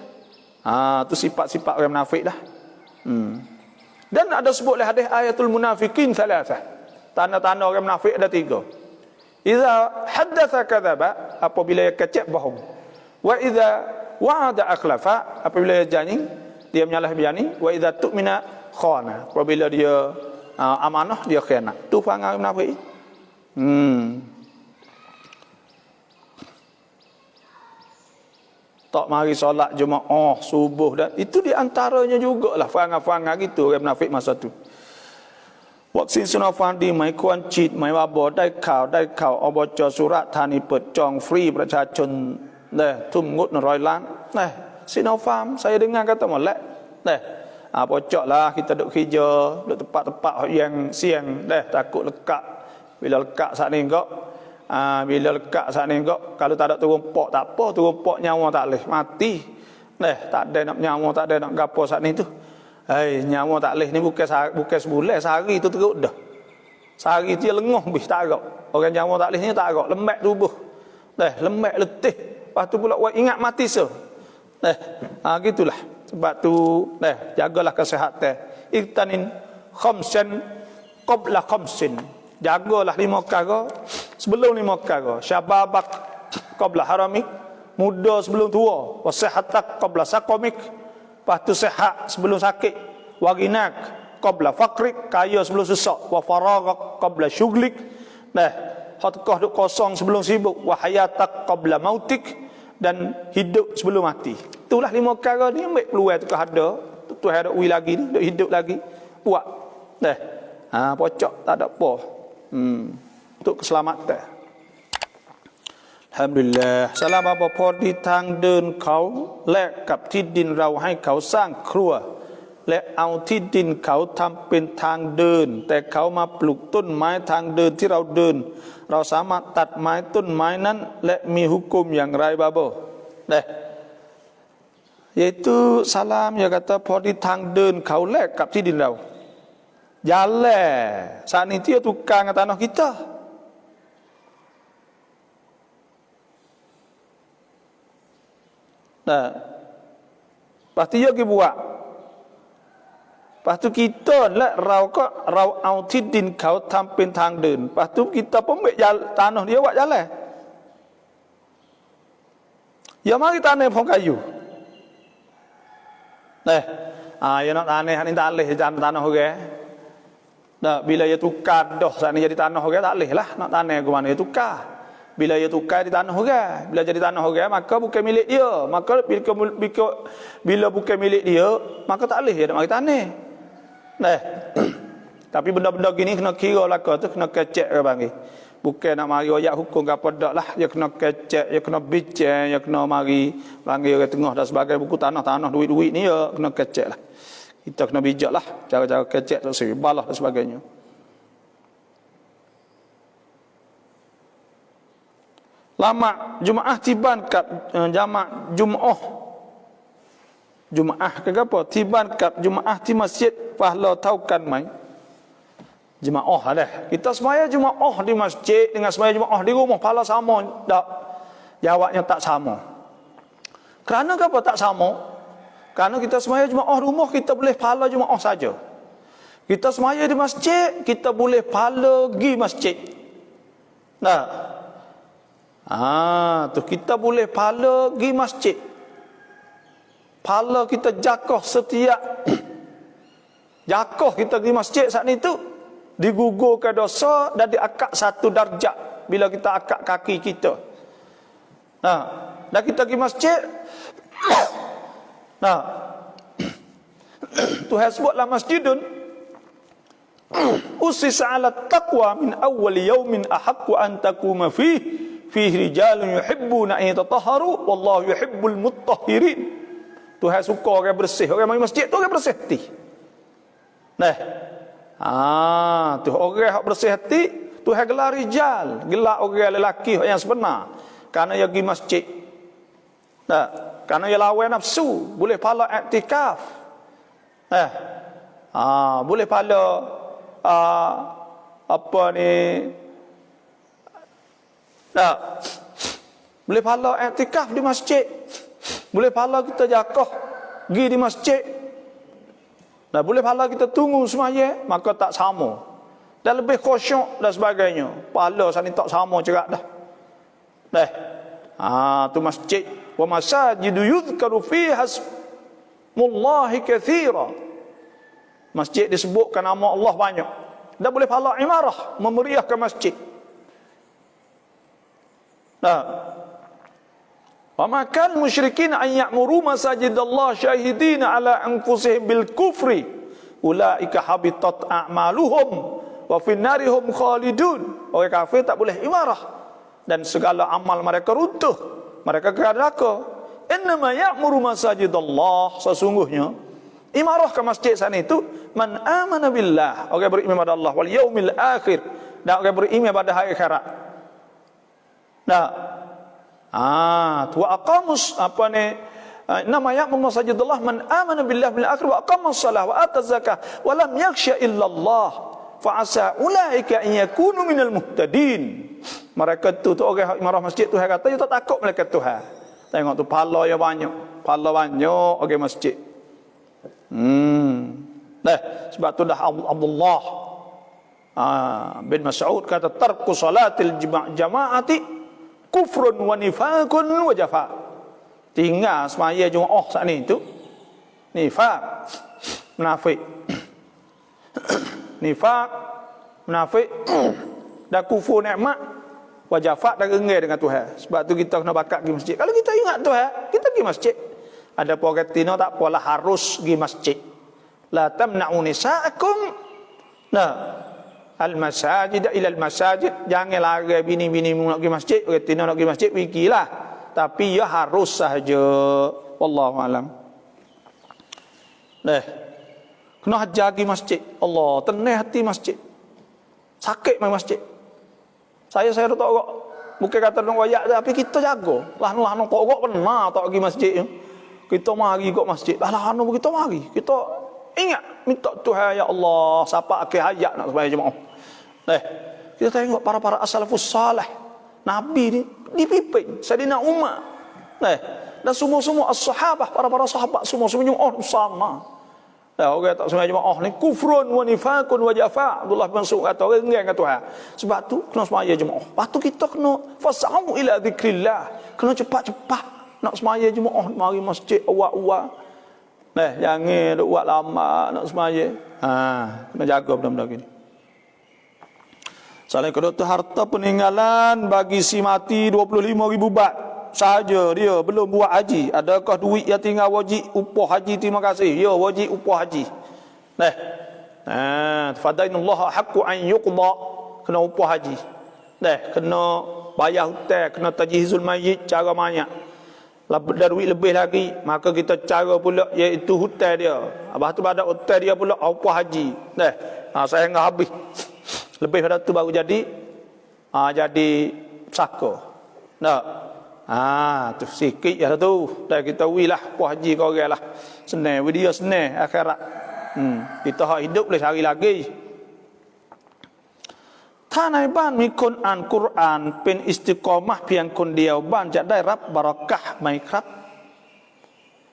Tu sifat-sifat orang munafik dah. Dan ada sebutlah hadis ayatul munafiqin thalatha. Tanda-tanda orang munafik ada 3. Iza haddatha kadzaba, apabila dia kecek bohong. Wa iza wa'ada akhlafa, apabila dia janji dia menyalah berjanji. Wa iza tu'mina khana, apabila dia amanah dia khianat. Tu faham orang munafik. Tak mari solat jemaah subuh dan itu di antaranya jugalah perangai-perangai gitu orang munafik masa tu. Vaksin Sinopharm ดีไหมควรฉีดไหมว่าบ่ได้ข่าวอบจสุราษฎร์ธานีเปิดจองฟรีประชาชนทุ่มงบ100 ล้าน. Sinopharm saya dengar kata molek. Pocok lah kita duk kerja duk tempat-tempat yang siang takut lekak. Bila lekak saat ni kok bila lekak saat ni kok kalau tak ada turun pok tak apa, turun pok nyawa tak leh mati. Tak ada nak nyawa, tak ada nak gapo saat ni tu. Nyawa tak leh ni bukan sebulan sehari tu teruk dah. Sehari dia lengoh habis tak agak. Orang Jawa tak boleh ni tak agak, lembek tubuh. Lembek letih. Lepas tu pula ingat mati so. Gitulah. Sebab tu jagalah kesihatan. Iktanin khamsan qabla khamsin. Jagalah 5 perkara sebelum 5 perkara. Syababak qabla haramik, muda sebelum tua. Wasihatak qabla saqamik, lepas tu sihat sebelum sakit. Waginak qabla faqrik, kaya sebelum susah. Wa faragak qabla syughlik, harta duk kosong sebelum sibuk. Wa hayatak qabla mautik, dan hidup sebelum mati. Itulah 5 perkara ni ambil peluang tu ada. Tuhan ada ui lagi ni, duk hidup lagi. Buat. Pocok tak ada apa. Untuk keselamatan. Alhamdulillah. สลาบะพอดีทางเดินเขาและกับที่ดินเราให้เขาสร้างครัวและเอาที่ดินเขาทำเป็นทางเดินแต่เขามาปลูกต้นไม้ทางเดินที่เราเดินเราสามารถตัดไม้ต้นไม้นั้นและมีหุกุมอย่างไรบาโบyaitu salam ya kataพอดีทางเดินเขาแลกกับที่ดินเราjalan saat ini dia tukang tanah kita. Lepas tu dia pergi buat. Lepas tu kita lahเราเอาที่ดินเขาทำเป็นทางเดิน. Lepas tu kita pun ambil tanah dia buat jalan. Ya mari tanah pohon kayu. Ya nak tanah ni tak boleh tanah orang. Bila ia tukar dah saat ni jadi tanah orang tak boleh lah nak tanah ke mana ia tukar. Bila ia tukar di tanah orang, bila jadi tanah orang maka bukan milik dia. Maka bila bukan milik dia maka tak boleh dia nak mari tanah. Tapi benda-benda gini kena kira lah tu, kena kecek ke bang. Bukan nak mari ayat hukum ke apa dak lah, dia kena kecek, dia kena bincang, dia kena mari panggil orang tengah dan sebagainya buku tanah duit-duit ni ya kena kecek lah. Kita kena bijak lah cara-cara kecek tak seribalah dan sebagainya. Lama Jumaah tiban kat jamak Jumaah ke apa? Tiban kat Jumaah di masjid pahala taukan mai. Jumaah dah. Kita semaya Jumaah di masjid dengan semaya Jumaah di rumah pahala sama tak? Jawabnya tak sama. Kerana apa tak sama? Kerana kita semaya Jumaah rumah kita boleh pahala Jumaah saja. Kita semaya di masjid kita boleh pahala pergi masjid. Tu kita boleh pahala pergi masjid. Pahala kita jakah setiap jakah kita pergi masjid saat ni tu digugurkan dosa dan diakak 1 darjat bila kita akak kaki kita. Dan kita pergi masjid. Tuhan sebutlah masjidun usisa ala taqwa min awwal yawmin ahaqqu an taquma fihi rijalun yuhibbuna an yatatahharu wallahu yuhibbul mutahhirin. Tuhan suka orang bersih, orang mari masjid tu orang bersih hati. Tu orang hak bersih hati Tuhan gelar rijal, gelar orang lelaki yang sebenar kerana dia pergi masjid. Kerana ia lawan nafsu, boleh pahala iktikaf. Boleh pahala apa ni? Boleh pahala iktikaf di masjid. Boleh pahala kita jakah pergi di masjid. Boleh pahala kita tunggu semaya, maka tak sama. Dan lebih khusyuk dan sebagainya. Pahala sana tak sama cerak dah. Tu masjid. Wa masajidu yudhkaru fiha ismullahi katsira. Masjid disebutkan nama Allah banyak. Dan boleh pahala imarah, memeriahkan masjid. Wa makan musyrikin an ya'muru masajidallah syahidina ala anfusihim bil kufri ulaika habitat a'maluhum wa finnarihum khalidun. Orang kafir tak boleh imarah dan segala amal mereka runtuh, mereka ke neraka. Innama ya'muru masajidallah, sesungguhnya imarah ke masjid sana itu man amana billah, orang beriman pada Allah, wal yaumil akhir, dan orang beriman pada hari akhirat. Wa aqamus apa ni? Nama ya'muru masajidallah man amana billah bil akhir wa aqamas salah wa ata zakah wa lam yakhsha illa Allah fa asa ulaika an yakunu minal muhtadin. Mereka tu orang imarah masjid tu kata you tak takut mereka Tuhan. Tengok tu pahala ya banyak. Pahala banyak orang masjid. Nah, sebab tu dah Abdullah bin Mas'ud kata tarku salatil jama'ati kufrun wa nifaqun wa jafa. Tinggal semaya Jumaat saat ni tu nifaq, munafik. Nifaq, munafik dan kufur nikmat, wa jafa dan renggai dengan Tuhan. Sebab tu kita kena bakat pergi masjid. Kalau kita ingat Tuhan, kita pergi masjid. Ada orang Tino tak apalah harus pergi masjid. La tamna'u nisa'akum al-masajid ila al-masajid. Jangan lari bini-bini nak pergi masjid, orang Tino nak pergi masjid, pergilah. Tapi ya harus sahaja. Wallahu alam. Kena hajar pergi masjid. Allah, tenang hati masjid. Sakit main masjid. Saya tak orang. Bukan kata orang wayak tapi kita jaga. Lah kok orang pernah tak pergi masjid. Kita mari kok masjid. Lah kita mari. Kita ingat minta Tuhan ya Allah siapa akhir hayat nak sembahyang jemaah. Kita tengok para as-salafus salih. Nabi ni dipimpin Sayyidina Umar. Dan semua as-sahabah, para sahabat semua jemaah sama. Orang tak sembahyang jemaah ni kufrun wa nifaqun wa jafa. Abdullah bin Mas'ud kata orang dengan Tuhan. Sebab tu kena sembahyang jemaah. Lepas tu kita kena fas'au ila zikrillah. Kena cepat-cepat nak sembahyang jemaah, mari masjid awal-awal. Jangan duk buat lama nak sembahyang. Kena jaga benda-benda gini. Soalan kedua tu harta peninggalan bagi si mati 25,000 baht sahaja dia belum buat haji. Adakah duit yang tinggal wajib upah haji? Terima kasih. Ya, wajib upah haji. Fadainullah haqqu an yuqda. Kena upah haji. Kena bayar hutang, kena tajhizul mayyit cara banyak. Ada duit lebih lagi, maka kita cara pula iaitu hutang dia. Lepas tu pada hutang dia pula upah haji. Saya enggak habis. Lebih pada tu baru jadi saka. Tu sikit ya tu. Dah kita wilah puas haji kau orang lah. Senang dia senang akhirat. Kita hak hidup boleh cari lagi. Tanai ban miคนอ่านกุรอานเป็นอิสติกอมะห์เพียงคนเดียวบ้านจะได้รับบารอกะห์ไหมครับ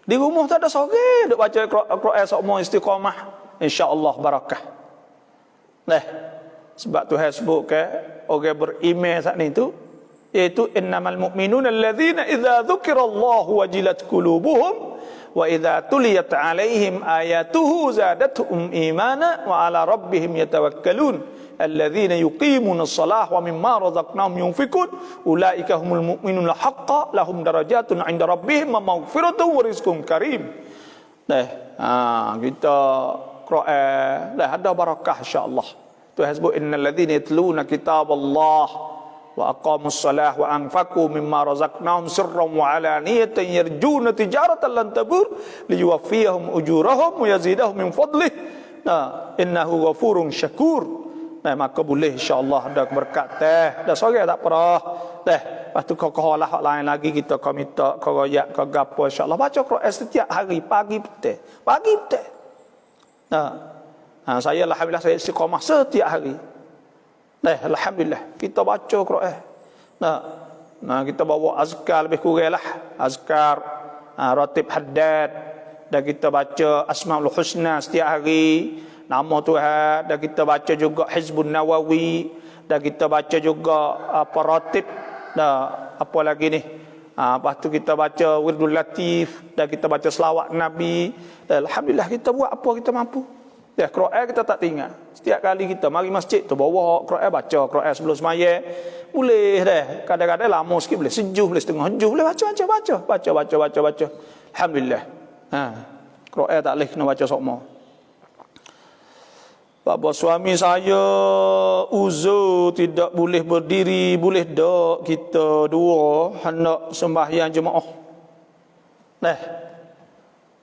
Di rumah tak ada sore duk baca Quran semua istiqamah, insya-Allah barakah. Sebab Tuhan sebut ke orang beriman saat ni tu iaitu innamal mu'minuna alladzina idza dzukirallahu wajilat qulubuhum wa idza tuliyat 'alaihim ayatuhu zadatuhum imana wa 'ala rabbihim yatawakkalun alladzina yuqimuna as-salata wa mimma razaqnahum yunfikun ulaika humul mu'minuna haqqan lahum darajatun 'inda rabbihim wa maghfiratun wa rizqun karim. Kita Quran ada barakah insya-Allah. Tuhan sebut innal ladzina yatluna kitaballah wa aqamus salah wa anfaqu mimma razaqnahum sirran wa alaniyatan yarjuna tijaratan lan tabur liyuwaffiyahum ujurahum wa yazidahum min fadlih. Innahu ghafurun syakur. Maka boleh insya-Allah ada berkat dah sore tak perah. Lepas tu kau lah hak lain lagi kita kau minta kau royak kau gapo insya-Allah baca Quran setiap hari pagi petang. Saya alhamdulillah saya istiqamah setiap hari. Alhamdulillah kita baca Quran. Kita bawa azkar lebih kurang lah. Azkar ratib haddad dan kita baca Asmaul Husna setiap hari, nama Tuhan, dan kita baca juga Hizbun Nawawi, dan kita baca juga apa ratib apa lagi ni. Lepas tu kita baca Wirdul Latif dan kita baca selawat Nabi. Alhamdulillah kita buat apa kita mampu. Quran kita tak tinggal. Setiap kali kita mari masjid tu bawa Quran, baca Quran sebelum sembahyang. Boleh dah. Kadang-kadang lama sikit boleh sejuh, boleh setengah juh, boleh baca. Alhamdulillah. Quran tak boleh kena baca semua. Bapa suami saya uzur tidak boleh berdiri, boleh tak kita dua hendak sembahyang jemaah.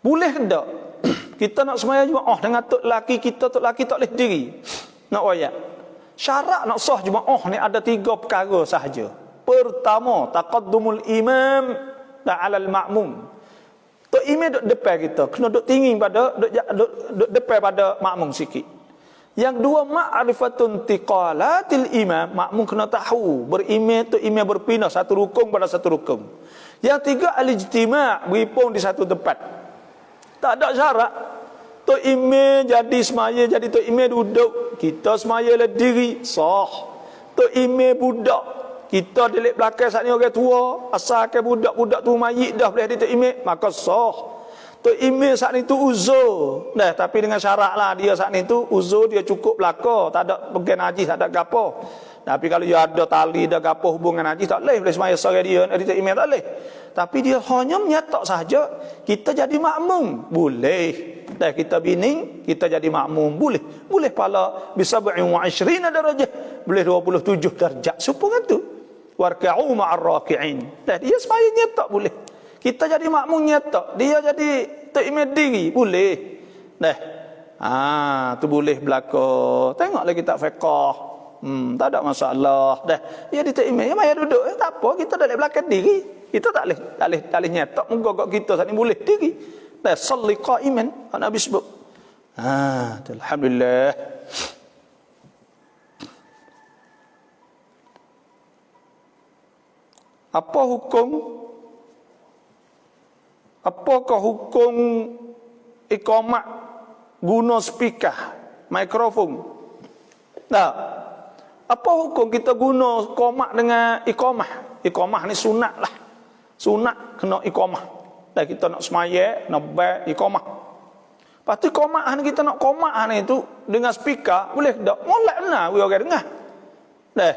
Boleh tak? Kita nak sembahyang jemaah dengan tok laki kita, tok laki tak boleh diri. Nak wayak. Syarat nak sah jemaah ni ada 3 perkara sahaja. Pertama, taqaddumul imam ala al-ma'mum. Tok imam duduk depan kita, kena duduk tinggi pada duduk depan pada makmum sikit. Yang dua, ma'rifatun tiqalatil imam, makmum kena tahu berimam tu imam berpindah satu rukun pada satu rukun. Yang tiga, al-ijtima', berhimpun di satu tempat. Tak ada syarat tu imam jadi semaya, jadi tu imam duduk, kita semaya lah diri, sah. Tu imam budak, kita delik belakang saat ni orang tua, asalkan budak-budak tu mayit dah boleh di tu imam, maka sah. Tu imam saat ni tu uzur. Dah, tapi dengan syarat lah dia saat ni tu uzur dia cukup belaka, tak ada pergi najis, tak ada gapo. Tapi kalau dia ada tali, ada gapo hubungan najis, tak boleh semaya sore dia di tu imam, tak boleh. Tapi dia hanya menyatak sahaja kita jadi makmum, boleh. Dah, kita bining, kita jadi makmum, boleh. Boleh pala bisa 27 darjah, boleh 27 darjat. Supaya tu warka'u ma'ar raki'in. Dah, dia semaya nyatak boleh. Kita jadi makmum nyatak, dia jadi takmir diri, boleh. Dah. Tu boleh berlaku. Tengoklah kita fiqh. Tak ada masalah. Dah. Dia ditakmir, maya duduk, tak apa, kita dah belakang diri. Kita tak boleh nyatak, menggogok kita saat ni boleh diri. Dah, salli qa'iman, Nabi sebut. Alhamdulillah. Apakah hukum iqamah guna speaker, mikrofon? Nah, apa hukum kita guna iqamah dengan iqamah? Iqamah ni sunat lah. Sunat kena iqamah. Dan kita nak semaya, nak baik iqamah. Lepas tu iqamah ni kita nak qamah ni tu dengan speaker, boleh tak? Molek benar orang dengar. Dah,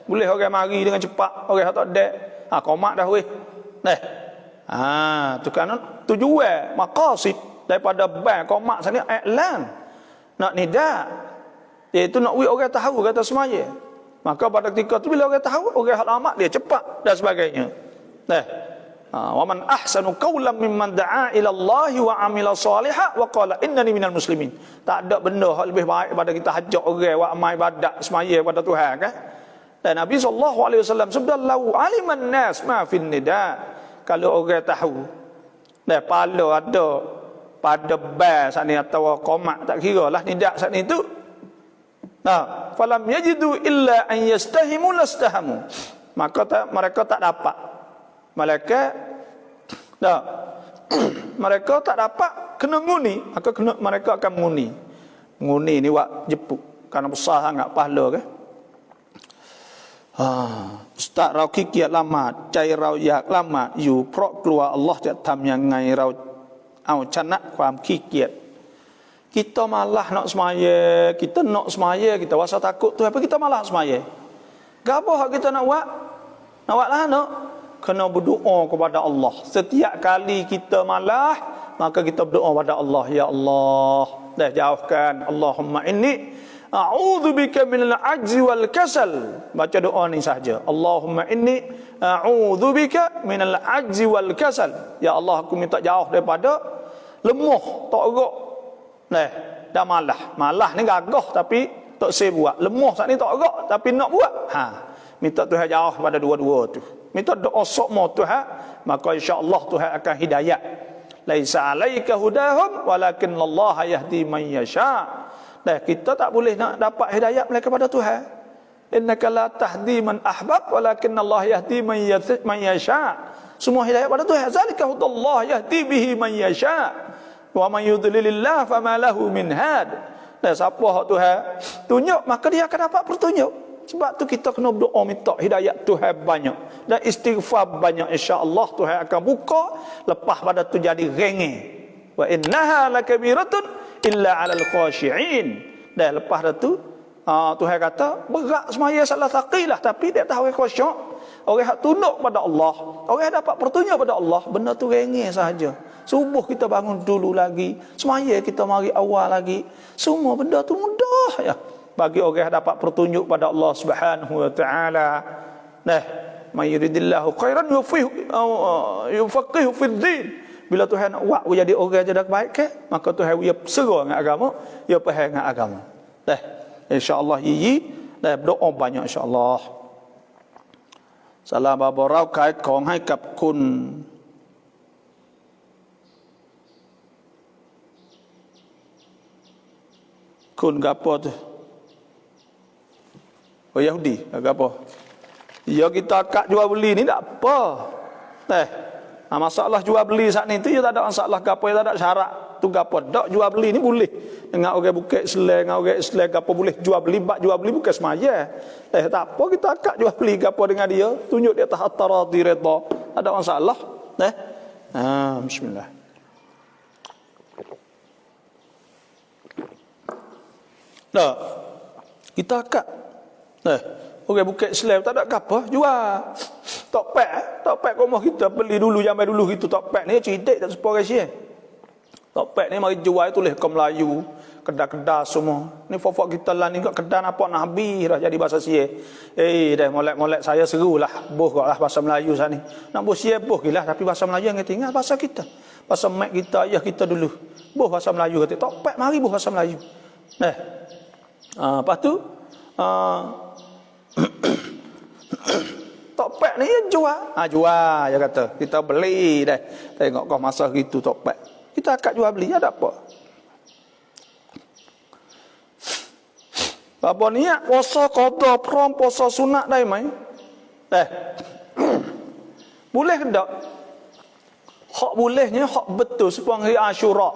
boleh orang mari dengan cepat, orang tak ada. Qamah dah weh. Dah. Tu kan tujuan maqasid daripada ban qomat sana iklan nak nida, iaitu nak orang tahu kata semaya. Maka pada ketika tu bila orang tahu, orang hak lama dia cepat dan sebagainya. Wa man ahsanu qawlan mimman da'a ila Allah wa amila salihan wa qala innani minal muslimin. Tak ada benda hak lebih baik pada kita hajak orang buat amal ibadat semaya pada Tuhan kan. Dan Nabi SAW sabda, lau aliman nas ma fin nida. Kalau orang tahu, dah pala ada pada bas saat ni atau qomat, tak kira lah nidak saat ni tu. Falam yajidu illa an yastahimu lastahamu. Maka mereka tak dapat. Mereka tak dapat kena nguni, maka mereka akan menguni. Nguni ni wak jepuk kerana besar sangat pahala kan. Ustaz rau kikiat lama, cai rau yak lama,อยู่เพราะกลัว Allah จะทำยังไงเราเอาชนะความขี้เกียจ Kita malah nak semaya, kita nak semaya, kita rasa takut tu apa kita malah semaya. Gapo hak kita nak buat? Nak buat lah nak. Kena berdoa kepada Allah. Setiap kali kita malah, maka kita berdoa kepada Allah, ya Allah, dah jauhkan, Allahumma inni a'udzubika minal ajzi wal kasal. Baca doa ni saja. Allahumma inni a'udzubika minal ajzi wal kasal. Ya Allah, aku minta jauh daripada lemah, tak gerak. Dah malah. Malah ni gagah tapi tak saya buat. Lemah saat ni tak gerak tapi nak buat. Minta Tuhan jauh pada dua-dua tu. Minta doa sokmo Tuhan, maka insya-Allah Tuhan akan hidayah. Laisa 'alaika hudahum walakin Allah yahdi man yasha. Kita tak boleh nak dapat hidayah melainkan kepada Tuhan. Innaka la tahdi man ahbab walakin Allah yahdi man yasha. Semua hidayah pada Tuhan. Zalika hudallah yahdi bihi man yasha. Wa man yudlilillah fama lahu min had. Dan siapa hak Tuhan tunjuk, maka dia akan dapat petunjuk. Sebab tu kita kena berdoa minta hidayah Tuhan banyak dan istighfar banyak, insya-Allah Tuhan akan buka. Lepas pada tu jadi rengeh. Wa innaha lakabiratun illa 'alal khashi'in. Dan lepas tu Tuhan kata berat semaya salah thaqilah, tapi dia tahu orang khusyuk, orang hak tunduk pada Allah, orang yang dapat petunjuk pada Allah, benda tu rengeh sahaja. Subuh kita bangun dulu lagi, semaya kita mari awal lagi, semua benda tu mudah ya bagi orang yang dapat petunjuk pada Allah Subhanahu wa taala. May yuridillahu khairan yufaqihu fid din. Bila Tuhan nak buat jadi orang jadi baik ke, maka Tuhan dia serah dengan agama, dia faham dengan agama. Insya-Allah berdoa banyak insya-Allah. Salam barau ขายของให้กับคุณ Kun gapo tu? Oh Yahudi, gapo? Ya kita akad jual beli ni tak apa. Masalah jual beli saat ni tu ya tak ada masalah gapo, ya tak ada syarat. Tu gapo dak jual beli ni boleh. Dengan orang bukit Islam, dengan orang Islam gapo boleh jual beli, bak jual beli bukan semaya. Tak apa kita akad jual beli gapo dengan dia, tunjuk dia tahap taradi redha. Tak ada masalah. Bismillah. Dah. Kita akad. Orang bukit Islam tak ada apa jual. Tokpek rumah kita beli dulu zaman dulu gitu. Tokpek ni cerdik tak sepuluh rasi. Tokpek ni mari jual tulis ke Melayu, kedah-kedah semua. Ni fofok kita lah ni kat kedah nampak nak habis dah jadi bahasa Sia. Dah molek-molek saya serulah boh kok lah bahasa Melayu sana ni. Nak boh Sia boh gilah tapi bahasa Melayu yang tinggal bahasa kita. Bahasa mak kita, ayah kita dulu. Boh bahasa Melayu kata tokpek mari boh bahasa Melayu. Lepas tu tokpek ni jual. Jual dia kata. Kita beli dah. Tengok kau masa gitu tokpek. Kita akad jual beli ada apa? Apa niat puasa qada prom puasa sunat dai mai? Boleh ke tak? Hak bolehnya hak betul sepuang hari Ashura.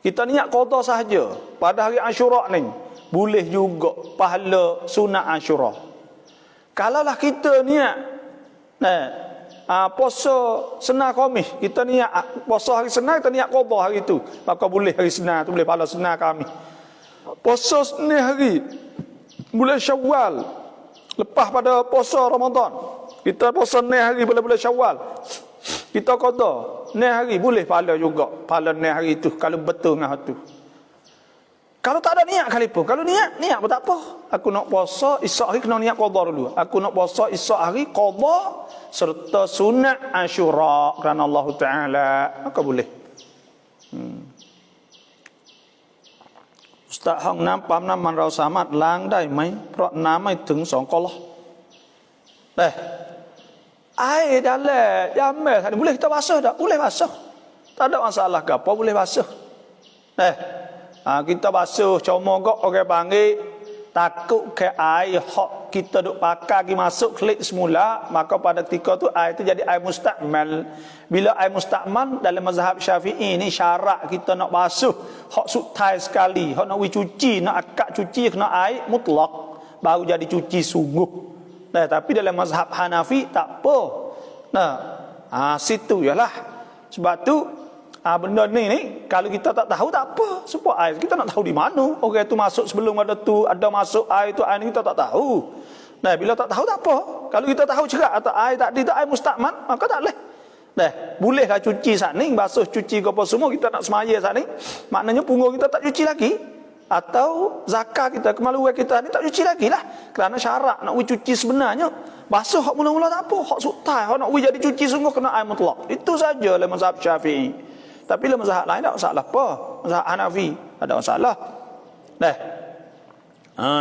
Kita niat qada sahaja pada hari Ashura ni. Boleh juga pahala sunat Ashura. Kalaulah kita niat puasa Senar Khamis, kita niat puasa hari Senar, kita niat qada hari tu, maka boleh hari Senar tu boleh pahala Senar Khamis. Puasa ni hari bulan Syawal lepas pada puasa Ramadan, kita puasa ni hari bulan Syawal, kita qada ni hari boleh pahala juga, pahala ni hari tu kalau betul ngah tu. Kalau tak ada niat kali pun, kalau niat pun tak apa. Aku nak puasa esok hari kena niat qada dulu. Aku nak puasa esok hari qada serta sunat Ashura kerana Allah Taala, maka boleh. Ustaz hang nam pam nam man เราสามารถล้างได้ไหมเพราะน้ำไม่ถึง2กอลair dalam jamel tadi boleh kita basuh tak? Boleh basuh. Tak ada masalah ke apa, boleh basuh. Kita basuh cuma kok orang panggil takut ke air hak kita duk pakai pergi masuk klik semula, maka pada ketika tu air tu jadi air mustakmal. Bila air mustakmal dalam mazhab Syafi'i ni syarat kita nak basuh hak sutai sekali, hak nak cuci, nak akad cuci kena air mutlak baru jadi cuci sungguh. Tapi dalam mazhab Hanafi tak apa. Situ ialah sebab tu benda ni kalau kita tak tahu tak apa. Sebab air kita nak tahu di mana orang itu masuk sebelum ada tu, ada masuk air tu, air ni kita tak tahu. Bila tak tahu tak apa. Kalau kita tahu cerak atau air tak ada air mustakmal, maka tak boleh. Bolehlah cuci saat ni, basuh cuci ke apa semua kita nak semaya saat ni. Maknanya punggung kita tak cuci lagi. Atau zakat kita, kemaluan kita ni tak cuci lagi lah. Kerana syarat nak cuci sebenarnya basuh hak mula-mula tak apa, hak sutai, hak nak jadi cuci sungguh kena air mutlak. Itu saja dalam mazhab Syafi'i. Tapi dalam mazhab lain tak masalah apa. Mazhab Hanafi ada masalah.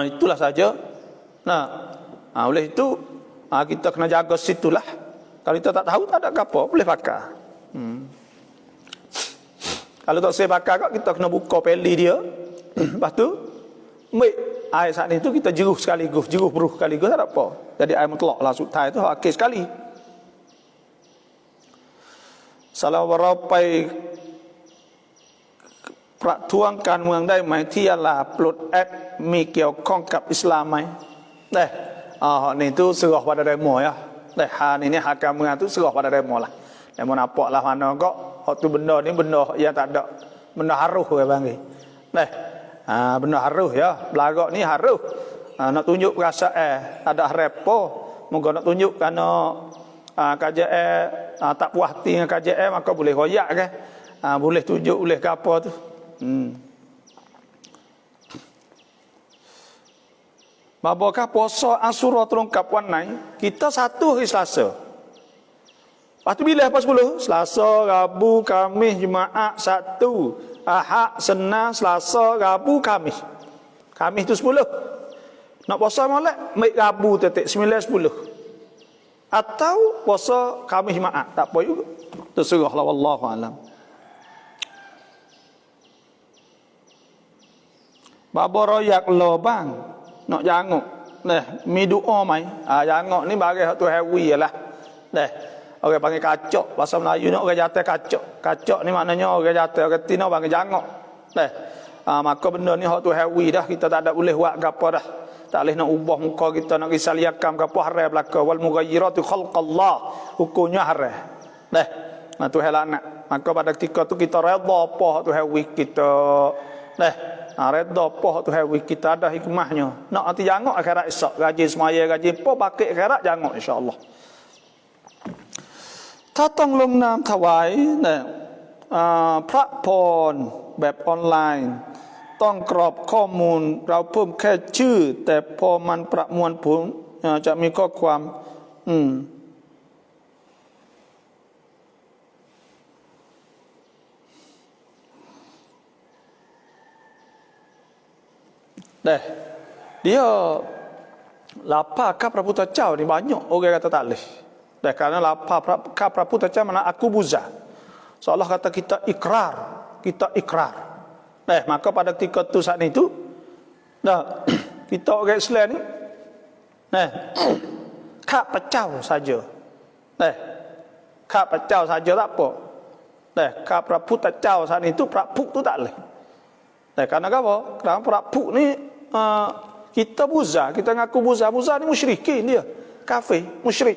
Itulah saja. Oleh itu kita kena jaga situlah. Kalau kita tak tahu tak ada apa, boleh pakai. Kalau tak saya pakai kok kita kena buka peli dia. Lepas tu air saat itu kita jeruh sekaligus, jeruh beruh sekaligus tak ada apa. Jadi air mutlak lah sutai itu okey sekali. Salam warapai peratuangkanเมืองได้ไหมที่ยะลาปลดแอดมีเกี่ยวข้องกับอิสลามไหมนี่tu serah pada demo ya. Ni hakam มืองtu serah pada demo lah. Demo nampak lah mana kok hak tu benda ni benda yang tak ada, benda haruh orang panggil. Benda haruh ya, belagak ni haruh. Nak tunjuk perasaan ada repo, moga nak tunjuk kerana KJL tak puas hati dengan KJL maka boleh royak kan. Boleh tunjuk boleh ke apa tu. Mabakah puasa Ashura terungkap warnai kita satu hari Selasa. Lepas tu bila apa 10? Selasa, Rabu, Khamis, Jumaat, Sabtu, Ahad, Senin, Selasa, Rabu, Khamis. Khamis tu 10. Nak puasa molek mai Rabu tetek 9 10. Atau puasa Khamis Jumaat, tak apa juga. Terserahlah wallahu alam. Babo royak lo bang. Nak janguk. Mi doa mai. Janguk ni bagi tu hewi lah. Orang panggil kacok. Bahasa Melayu ni orang jatuh kacok. Kacok ni maknanya orang jatuh. Orang tino panggil janguk. Maka benda ni tu hewi dah. Kita tak ada boleh buat apa dah. Tak boleh nak ubah muka kita. Nak kisah liakam ke apa haram belaka. Wal mughayyiratu khalqallah. Hukumnya haram. Tu helanak. Maka pada ketika tu kita redha apa tu hewi kita. Redha apa tu hewi kita ada hikmahnya. Nak hati janguk akhirat esok. Gaji semaya, gaji apa pakai akhirat janguk insya-Allah. ถ้าต้องลงนามถวายพระพรแบบออนไลน์ต้องกรอกข้อมูลเราเพิ่มแค่ชื่อแต่พอมันประมวลผลจะมีข้อความdia lapar kahพระพุทธเจ้านี่ banyak orang kata tak boleh. Kerana lapar kahพระพุทธเจ้า mana aku buza. Seolah kata kita ikrar. Maka pada ketika tu saat itu kita orang Islam ni kah pecah saja. Kah pecah saja tak apa. Kah พระพุทธเจ้า saat itu prapuk tu tak boleh. Kerana apa? Kerana prapuk ni kita buza, kita ngaku buza. Buza ni musyrikin dia. Kafir, musyrik.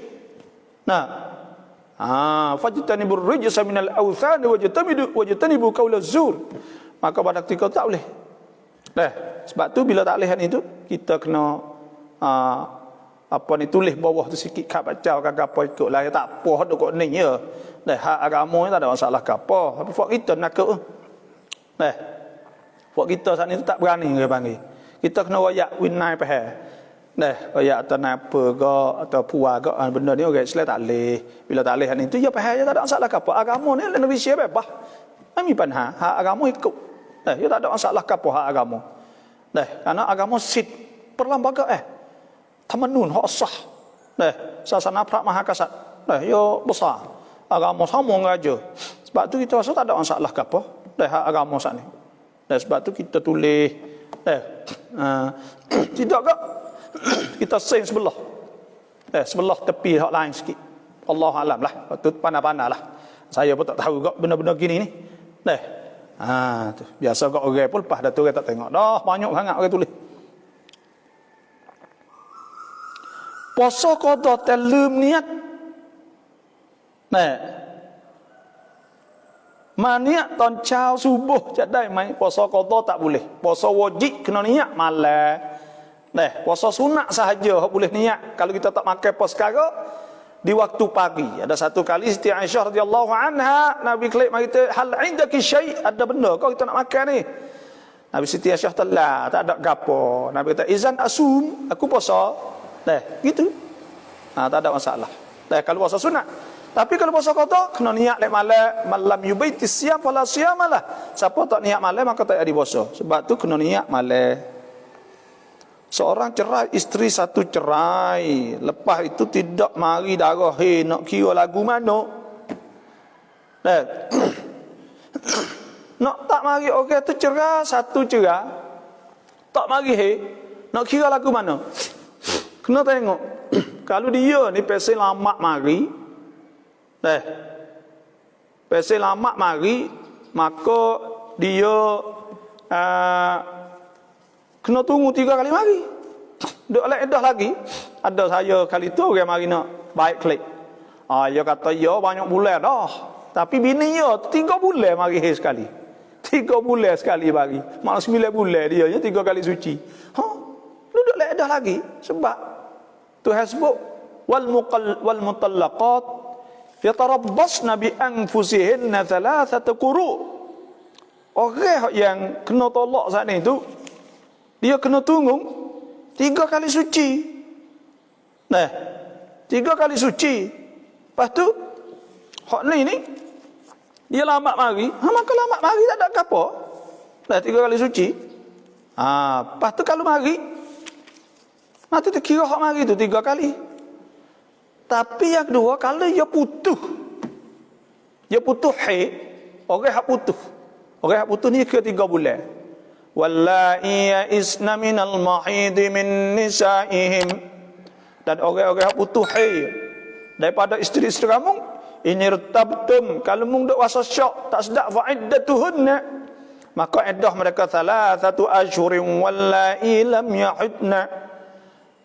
Fajtanibur rijsa minal awthan wajtanibu qaulaz zur. Maka pada ketika tak boleh. Sebab tu bila tak boleh itu kita kena tulis bawah tu sikit kat baca kagak apa ikutlah tak apa hak duk ni ya. Hak agama ni tak ada masalah ke apa. Tapi fak kita nak ke. Fak kita saat ni tak berani dia panggil. Kita kena royak winai pahal. Royak atau apa ke atau puas ke benda ni orang Islam tak boleh. Bila tak boleh itu ya pahal je tak ada masalah ke apa. Agama ni Nabi siap bebas. Ami panha hak agama ikut. Ya tak ada masalah ke apa hak agama. Karena agama sit perlembaga tamanun hak sah. Sasana Prak Mahakasat. Ya besar. Agama sama aja. Sebab tu kita rasa tak ada masalah ke apa. Hak agama sat ni. Sebab tu kita tulis tidak ke kita sen sebelah. Sebelah tepi hak lain sikit. Allah alam lah. Tu pandai-pandai lah. Saya pun tak tahu kok benda-benda gini ni. Tu. Biasa kok orang pun lepas dah tu orang tak tengok. Dah banyak sangat orang tulis. Puasa qada terlum niat. Maniat ton chao subuh chắc đây mai puasa qada tak boleh. Puasa wajib kena niat malam. Puasa sunat sahaja hak boleh niat. Kalau kita tak makan puasa sekarang di waktu pagi. Ada satu kali Siti Aisyah radhiyallahu anha Nabi klik mari kita hal indaki syai ada benda kau kita nak makan ni. Nabi Siti Aisyah telah tak ada gapo. Nabi kata izan asum aku puasa. Gitu. Tak ada masalah. Kalau puasa sunat. Tapi kalau puasa qada kena niat lek malam yubaiti siyam fala siyamalah. Siapa tak niat malam maka tak ada puasa. Sebab tu kena niat malam. Seorang cerai, isteri satu cerai. Lepas itu tidak mari darah. Nak kira lagu mana? Nak tak mari orang tu cerai, satu cerai. Tak mari nak kira lagu mana? Kena tengok. Kalau dia ni pasal lama mari. Pasal lama mari. Maka dia kena tunggu 3 kali mari. Duk dah lagi. Ada saya kali tu orang mari nak baik klik. Dia kata ya banyak bulan dah. Tapi bini ya 3 bulan mari sekali. 3 bulan sekali mari. Malah 9 bulan dia 3 kali suci. Duduk dah lagi. Sebab Tuhan sebut wal mutallaqat yatarabbasna bi anfusihinna thalathata quru. Orang yang kena tolak saat ni tu dia kena tunggu 3 kali suci. 3 kali suci. Lepas tu hak ni dia lambat mari. Maka lambat mari tak ada apa. 3 kali suci. Lepas tu kalau mari nanti tu kira hak mari tu 3 kali. Tapi yang kedua kalau dia putus. Dia putus haid. Orang hak putus. Orang hak putus ni ke 3 bulan. wallahi ya'isna minal mahid min nisa'ihim, dan orang-orang putus haid daripada isteri-isteri kamu, ini irtabtum, kalau mung dak wasa syok tak sedap fa'iddatuhunna, maka iddah mereka thalathatu ashhurin wallahi lam yahidna.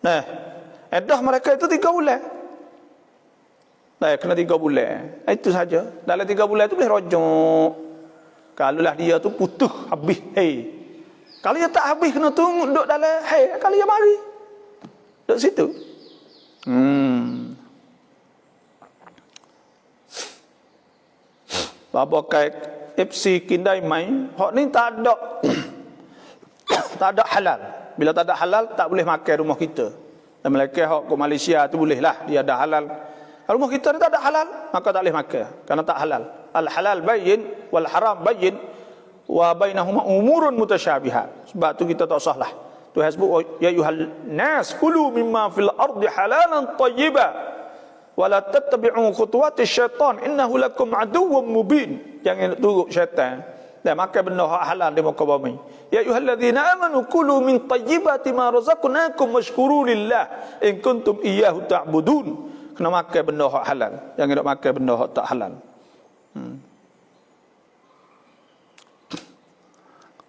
Nah, iddah mereka itu 3 bulan. Nah, kena 3 bulan. Itu saja. Dalam 3 bulan itu boleh rojok. Kalaulah dia tu putus habis haid. Kalau dia tak habis kena tunggu duduk dalam haid, kalau dia mari duduk situ. Bapa kai FC kindai mai, hak ni tak ada tak ada halal. Bila tak ada halal tak boleh makan rumah kita. Dan mereka hak ke Malaysia tu boleh lah, dia ada halal. Kalau rumah kita ni tak ada halal, maka tak boleh makan kerana tak halal. Al halal bayyin wal haram bayyin wa bainahuma umurun mutasyabihat. Sebab tu kita tak usah lah. Tuhan sebut ya ayyuhal nas kulu mimma fil ardi halalan tayyiba wa la tattabi'u khutuwatis syaitan innahu lakum aduwwum mubin. Jangan turut syaitan dan makan benda hak halal di muka bumi. Ya ayyuhalladzina amanu kulu min tayyibati ma razaqnakum washkuru lillah in kuntum iyyahu ta'budun. Kena makan benda hak halal, jangan nak makan benda hak tak halal.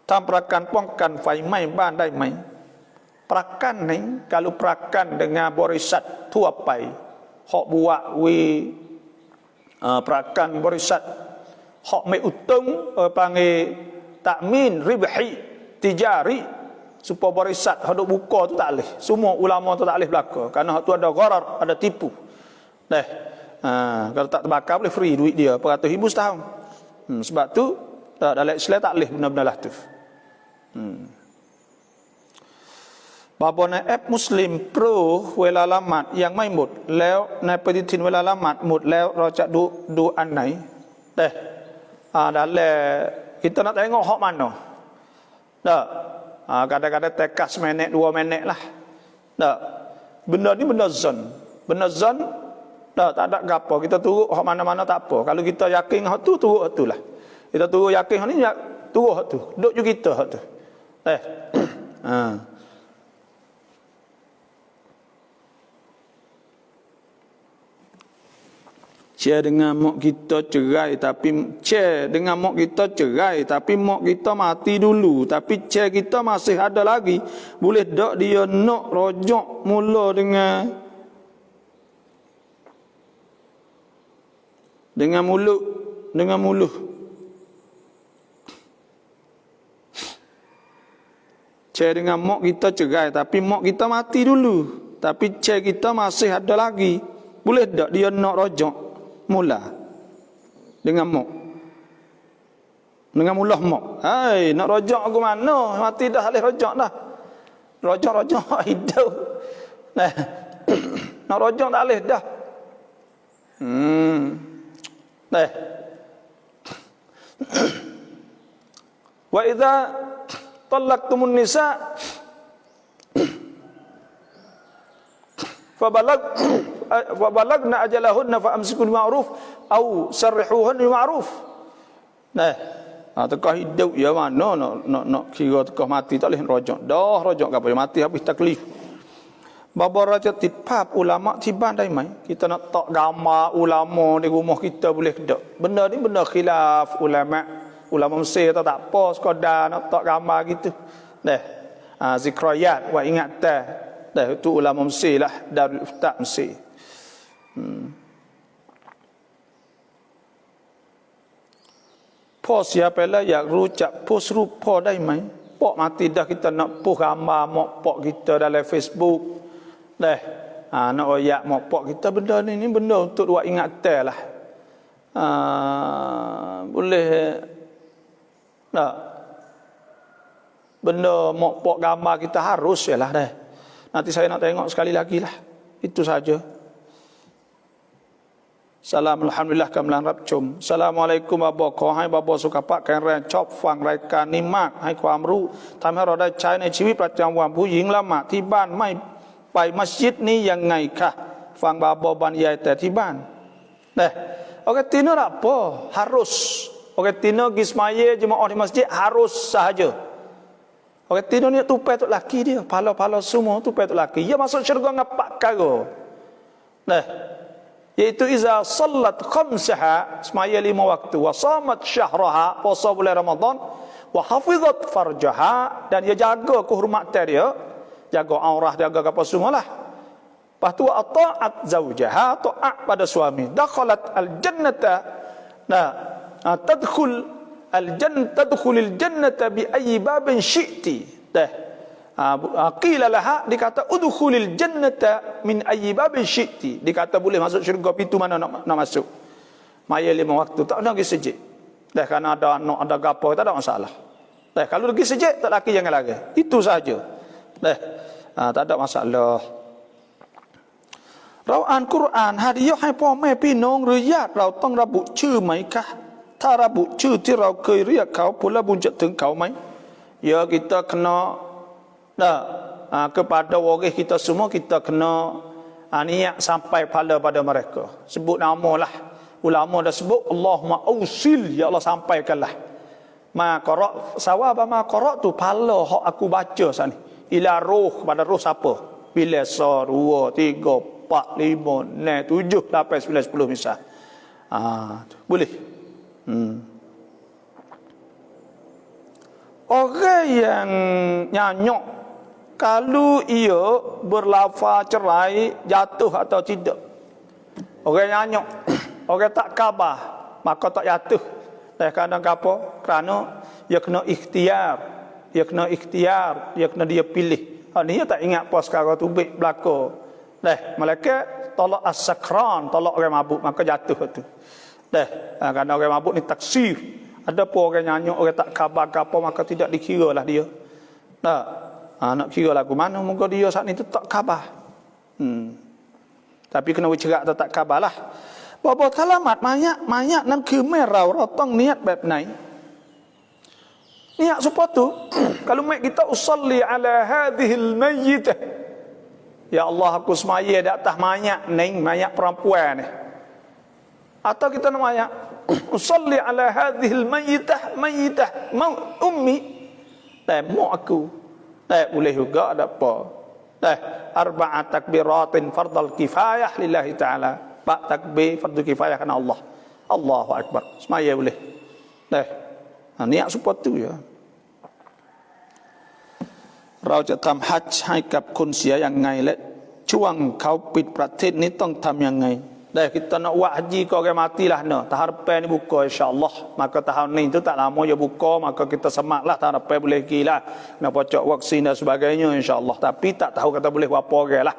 Tam perakan pongkan fai mai ban dai mai. Perakan ni kalau perakan dengan borisat tua pai, hak buat perakan borisat hak mai untung panggil takmin ribhi tijari, supaya borisat hak duk buka tu tak leh. Semua ulama tu tak leh belaka kerana hak tu ada gharar, ada tipu. Kalau tak terbakar boleh free duit dia $100,000 setahun. Sebab tu dalam Islam tak leh benda-benda lah tu. Bapa na app Muslim Pro เวลาละหมาดยังไม่หมดแล้วในปฏิทินเวลาละหมาดหมดแล้วเราจะดูอันไหนdalam kita nak tengok hak mana dah kadang-kadang tekas minit 2 minit lah dah. Benda ni benda zon dah, tak ada gapo, kita turut hak mana-mana tak apa. Kalau kita yakin hak tu turut hak tu lah. Kita turut yakin hak ni turut hak tu, duk juga kita hak tu. Cer dengan mak kita cerai tapi mak kita mati dulu, tapi cer kita masih ada lagi. Boleh tak dia nak rojak mula dengan mulut cer dengan mak kita cerai tapi mak kita mati dulu, tapi cer kita masih ada lagi. Boleh tak dia nak rojak mula dengan mak, dengan mulah mak? Hai, nak rojak ke mana? Mati dah, boleh rojak dah. Rojak hidup. Nak rojak tak boleh dah. Wa idza talaqtumun nisa fabalagna ajalahunna faamsikun ma'ruf au sarrihuhun ma'ruf. Tekah hidup ya mana nak kira tekah mati tak boleh rojak. Dah rojak ke apa mati habis taklif. Bapa raja tipap ulama tiban dai mai. Kita nak tak gambar ulama di rumah kita boleh tak? Benda ni benda khilaf ulama. Ulama Mesir tak apa sekadar nak tak gambar gitu. Zikrayat wa ingatan. Itu ulama Mesir lah, Darul Ifta Mesir. Pos siapa lah yang rucap pos rupa dai mai. Pok mati dah kita nak pos gambar mak pok kita dalam Facebook. Nak oyak mak pok kita, benda ni benda untuk buat ingatan lah. Boleh tak? Benda mak pok gambar kita harus je lah dah. Nanti saya nak tengok sekali lagi lah. Itu saja. Salam alhamdulillah kamilanรับชม Assalamualaikum ขอให้บาสุขภาพแข็งแรงชอบฟังรายการนี้มากให้ความรู้ทำให้เราได้ใช้ในชีวิตประจำวันผู้หญิงละหมาดที่บ้านไม่ไปมัสยิดนี้ยังไงคะฟังบาบรรยายแต่ที่บ้านorang Tino tak apa harus orang Tino gismaya jemaah di masjid harus sahaja Orang tidur ni tupai tu laki dia, pala-pala semua tupai tu laki. Dia masuk syurga dengan 4 perkara. Nah, iaitu iza sallat khamsaha, semaya 5 waktu, wa samat syahraha, puasa bulan Ramadan, wa hafizat farjaha, dan dia jaga kehormatan dia, jaga aurah, jaga apa semualah. Lepas tu ata'at zawjaha, ta'at pada suami, dakhalat al-jannata, tadkhulil jannata bi ayyi babin syi'ti. Qila laha, dikata udkhulil jannata min ayyi babin syi'ti, dikata boleh masuk syurga pintu mana nak masuk. Maya 5 waktu tak nak pergi sejid. Dah kerana ada anak ada gapo tak ada masalah. Dah kalau pergi sejid tak laki jangan lagi. Itu saja. Dah tak ada masalah. Rau an Quran หากอยากให้พ่อแม่พี่น้องหรือญาติเราต้องระบุชื่อไหมคะถ้าระบุชื่อที่เราเคยเรียกเขาผลบุญจะถึงเขาไหม Ya kita kena kepada orang kita semua kita kena niat sampai pada mereka. Sebut nama lah. Ulama dah sebut Allahumma ausil, ya Allah sampaikanlah. Ma qara sawaba ma qara tu pala hak aku baca sani. Ila roh, pada roh siapa? Bila 1 2 3 4 5 6 7 8 9 10 misal. Boleh. Orang yang nyanyok, kalau ia berlafaz cerai, jatuh atau tidak. Orang nyanyok, orang tak khabar, maka tak jatuh. Dan kadang apa? Kerana dia kena ikhtiar, dia kena dia pilih. Dia tak ingat apa sekarang tu baik berlaku. Malaikat tolak as-sakran, tolak orang mabuk, maka jatuh tu. Kerana orang mabuk ni taksir. Ada pun orang nyanyuk, orang tak khabar ke apa, maka tidak dikira lah dia. Nak kira lagu mana, moga dia saat ni tu tak khabar. Tapi kena bercerak atau tak khabar lah. Bahawa kalamat mayat nanคือแม่เราต้องนิยตแบบไหน niat supaya tu kalau mayat kita usalli ala hadhil mayyitah, ya Allah aku semaya di atas mayat perempuan ni, atau kita nak mayat usalli ala hadhil mayyitah ummi, mak aku, boleh juga ada apa. Arba'at takbiratin fardal kifayah lillahi ta'ala. 4 takbir fardu kifayah kerana Allah. Allahu akbar. Semaya boleh. Niat supaya tu ya. เราจะทำฮัจญ์ให้กับคนเสียยังไงและช่วงเขาปิดประเทศนี้ต้องทำยังไง kita nak buat haji ke orang matilah tahun depan ni buka insya-Allah. Maka tahun ni tu tak lama je buka, maka kita semaklah tahun depan boleh pergilah. Nak pocok vaksin dan sebagainya insya-Allah. Tapi tak tahu kata boleh berapa orang lah.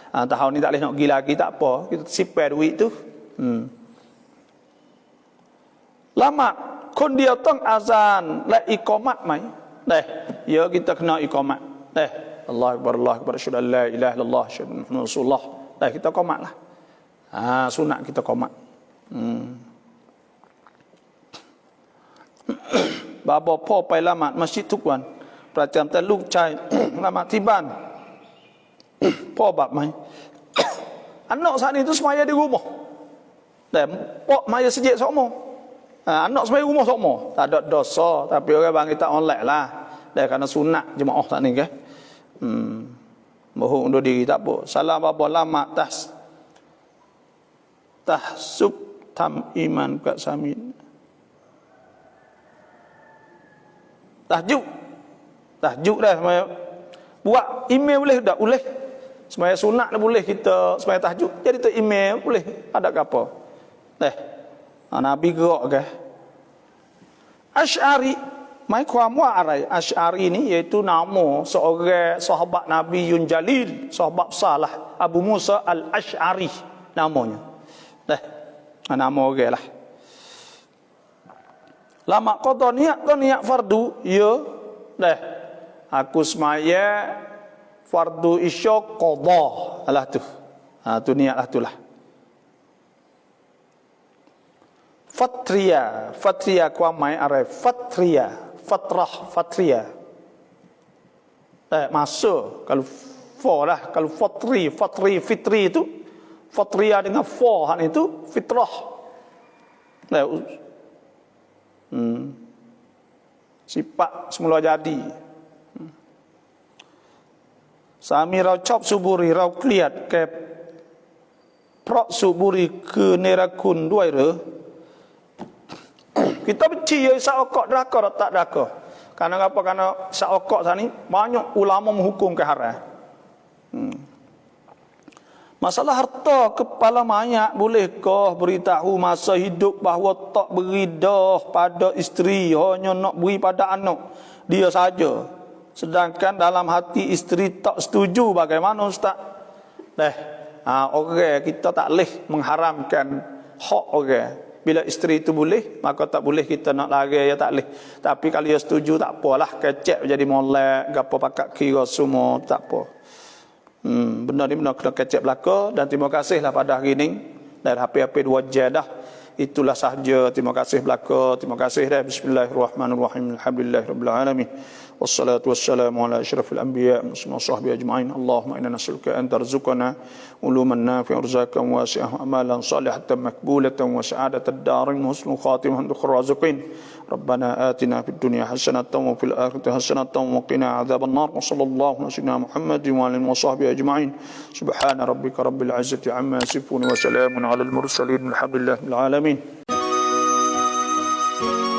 Tahun ni tak boleh nak pergi lagi tak apa. Kita simpan duit tu. Lama kon dia tong azan la iqamat mai. Ya kita kena iqamat. Allahu akbar, Allahu akbar, asyhadu an la ilaha illallah, asyhadu anna Muhammadar Rasulullah. Kita qomatlah. Sunat kita qomat. Bapa พ่อไปละหมาดมัสยิดทุกวันประจำแต่ลูกชาย ละหมาดที่บ้าน พ่อบาปไหม anak saat itu semaya di rumah. Dan pak maya sejak semua. Anak semaya rumah semua. Tak ada dosa, tapi orang bang kita online lah. Dan kerana sunat jemaah saat ni ke. Mohon undur diri tak apa. Salam bapa lama tahsub tam iman kat samin. Tahjuk dah semaya. Buat email boleh tak? Boleh. Semaya sunat dah boleh kita semaya tahjuk. Jadi tu email boleh. Ada ke apa? Nabi gerak ke? Asy'ari, หมายความว่าอะไร Asy'ari ni iaitu nama seorang sahabat Nabi Yun Jalil, sahabat salah Abu Musa Al-Asy'ari namanya. Nama orang lah. Lama qada niat fardu, ya. Aku semaya fardu isya qada lah tu. Tu niat lah tu lah. Fatria ความหมายอะไร Fatriyah masa kalau lah kalau fitri itu Fatriyah dengan han itu fitrah. Sifat semula jadi. สามีเราชอบสูบบุหรี่เราเกลียดแกเพราะสูบบุหรี่คือเนรคุณด้วยหรือ Kita benci ya isap rokok neraka atau tak neraka. Karena apa? Karena isap rokok sana ni banyak ulama menghukum ke haram. Masalah harta kepala mayat, bolehkah beritahu masa hidup bahawa tak beridah pada isteri, hanya nak beri pada anak dia saja, sedangkan dalam hati isteri tak setuju, bagaimana Ustaz? Okey, kita tak boleh mengharamkan hak orang. Bila isteri itu boleh, maka tak boleh kita nak lari, ya tak boleh. Tapi kalau dia setuju, tak apalah, kecek jadi molek, gapo pakat kira semua, tak apa. Benda ni benar kena kecek belaka. Dan terima kasihlah pada hari ini dari HP-HP 2J dah. Itulah sahaja. Terima kasih belaka. Terima kasih dah. Bismillahirrahmanirrahim. Alhamdulillahirabbil alamin. Wassalatu wassalamu ala asyrafil anbiya wa sahbihi ajma'in. Allahumma inna nas'aluka an tarzuqana uluman nafi'an rizqan wasi'an amalan salihatan makbulatan wa sa'adatan darin husnul khatimah dukhur raziqin. Rabbana atina fid dunya hasanatan wa fil akhirati hasanatan wa qina adzaban nar. Wa sallallahu ala sayyidina Muhammadin wa alihi wa sahbihi ajma'in. Subhana rabbika rabbil izzati amma yasifun wa salamun ala al mursalin. Alhamdulillahil alamin.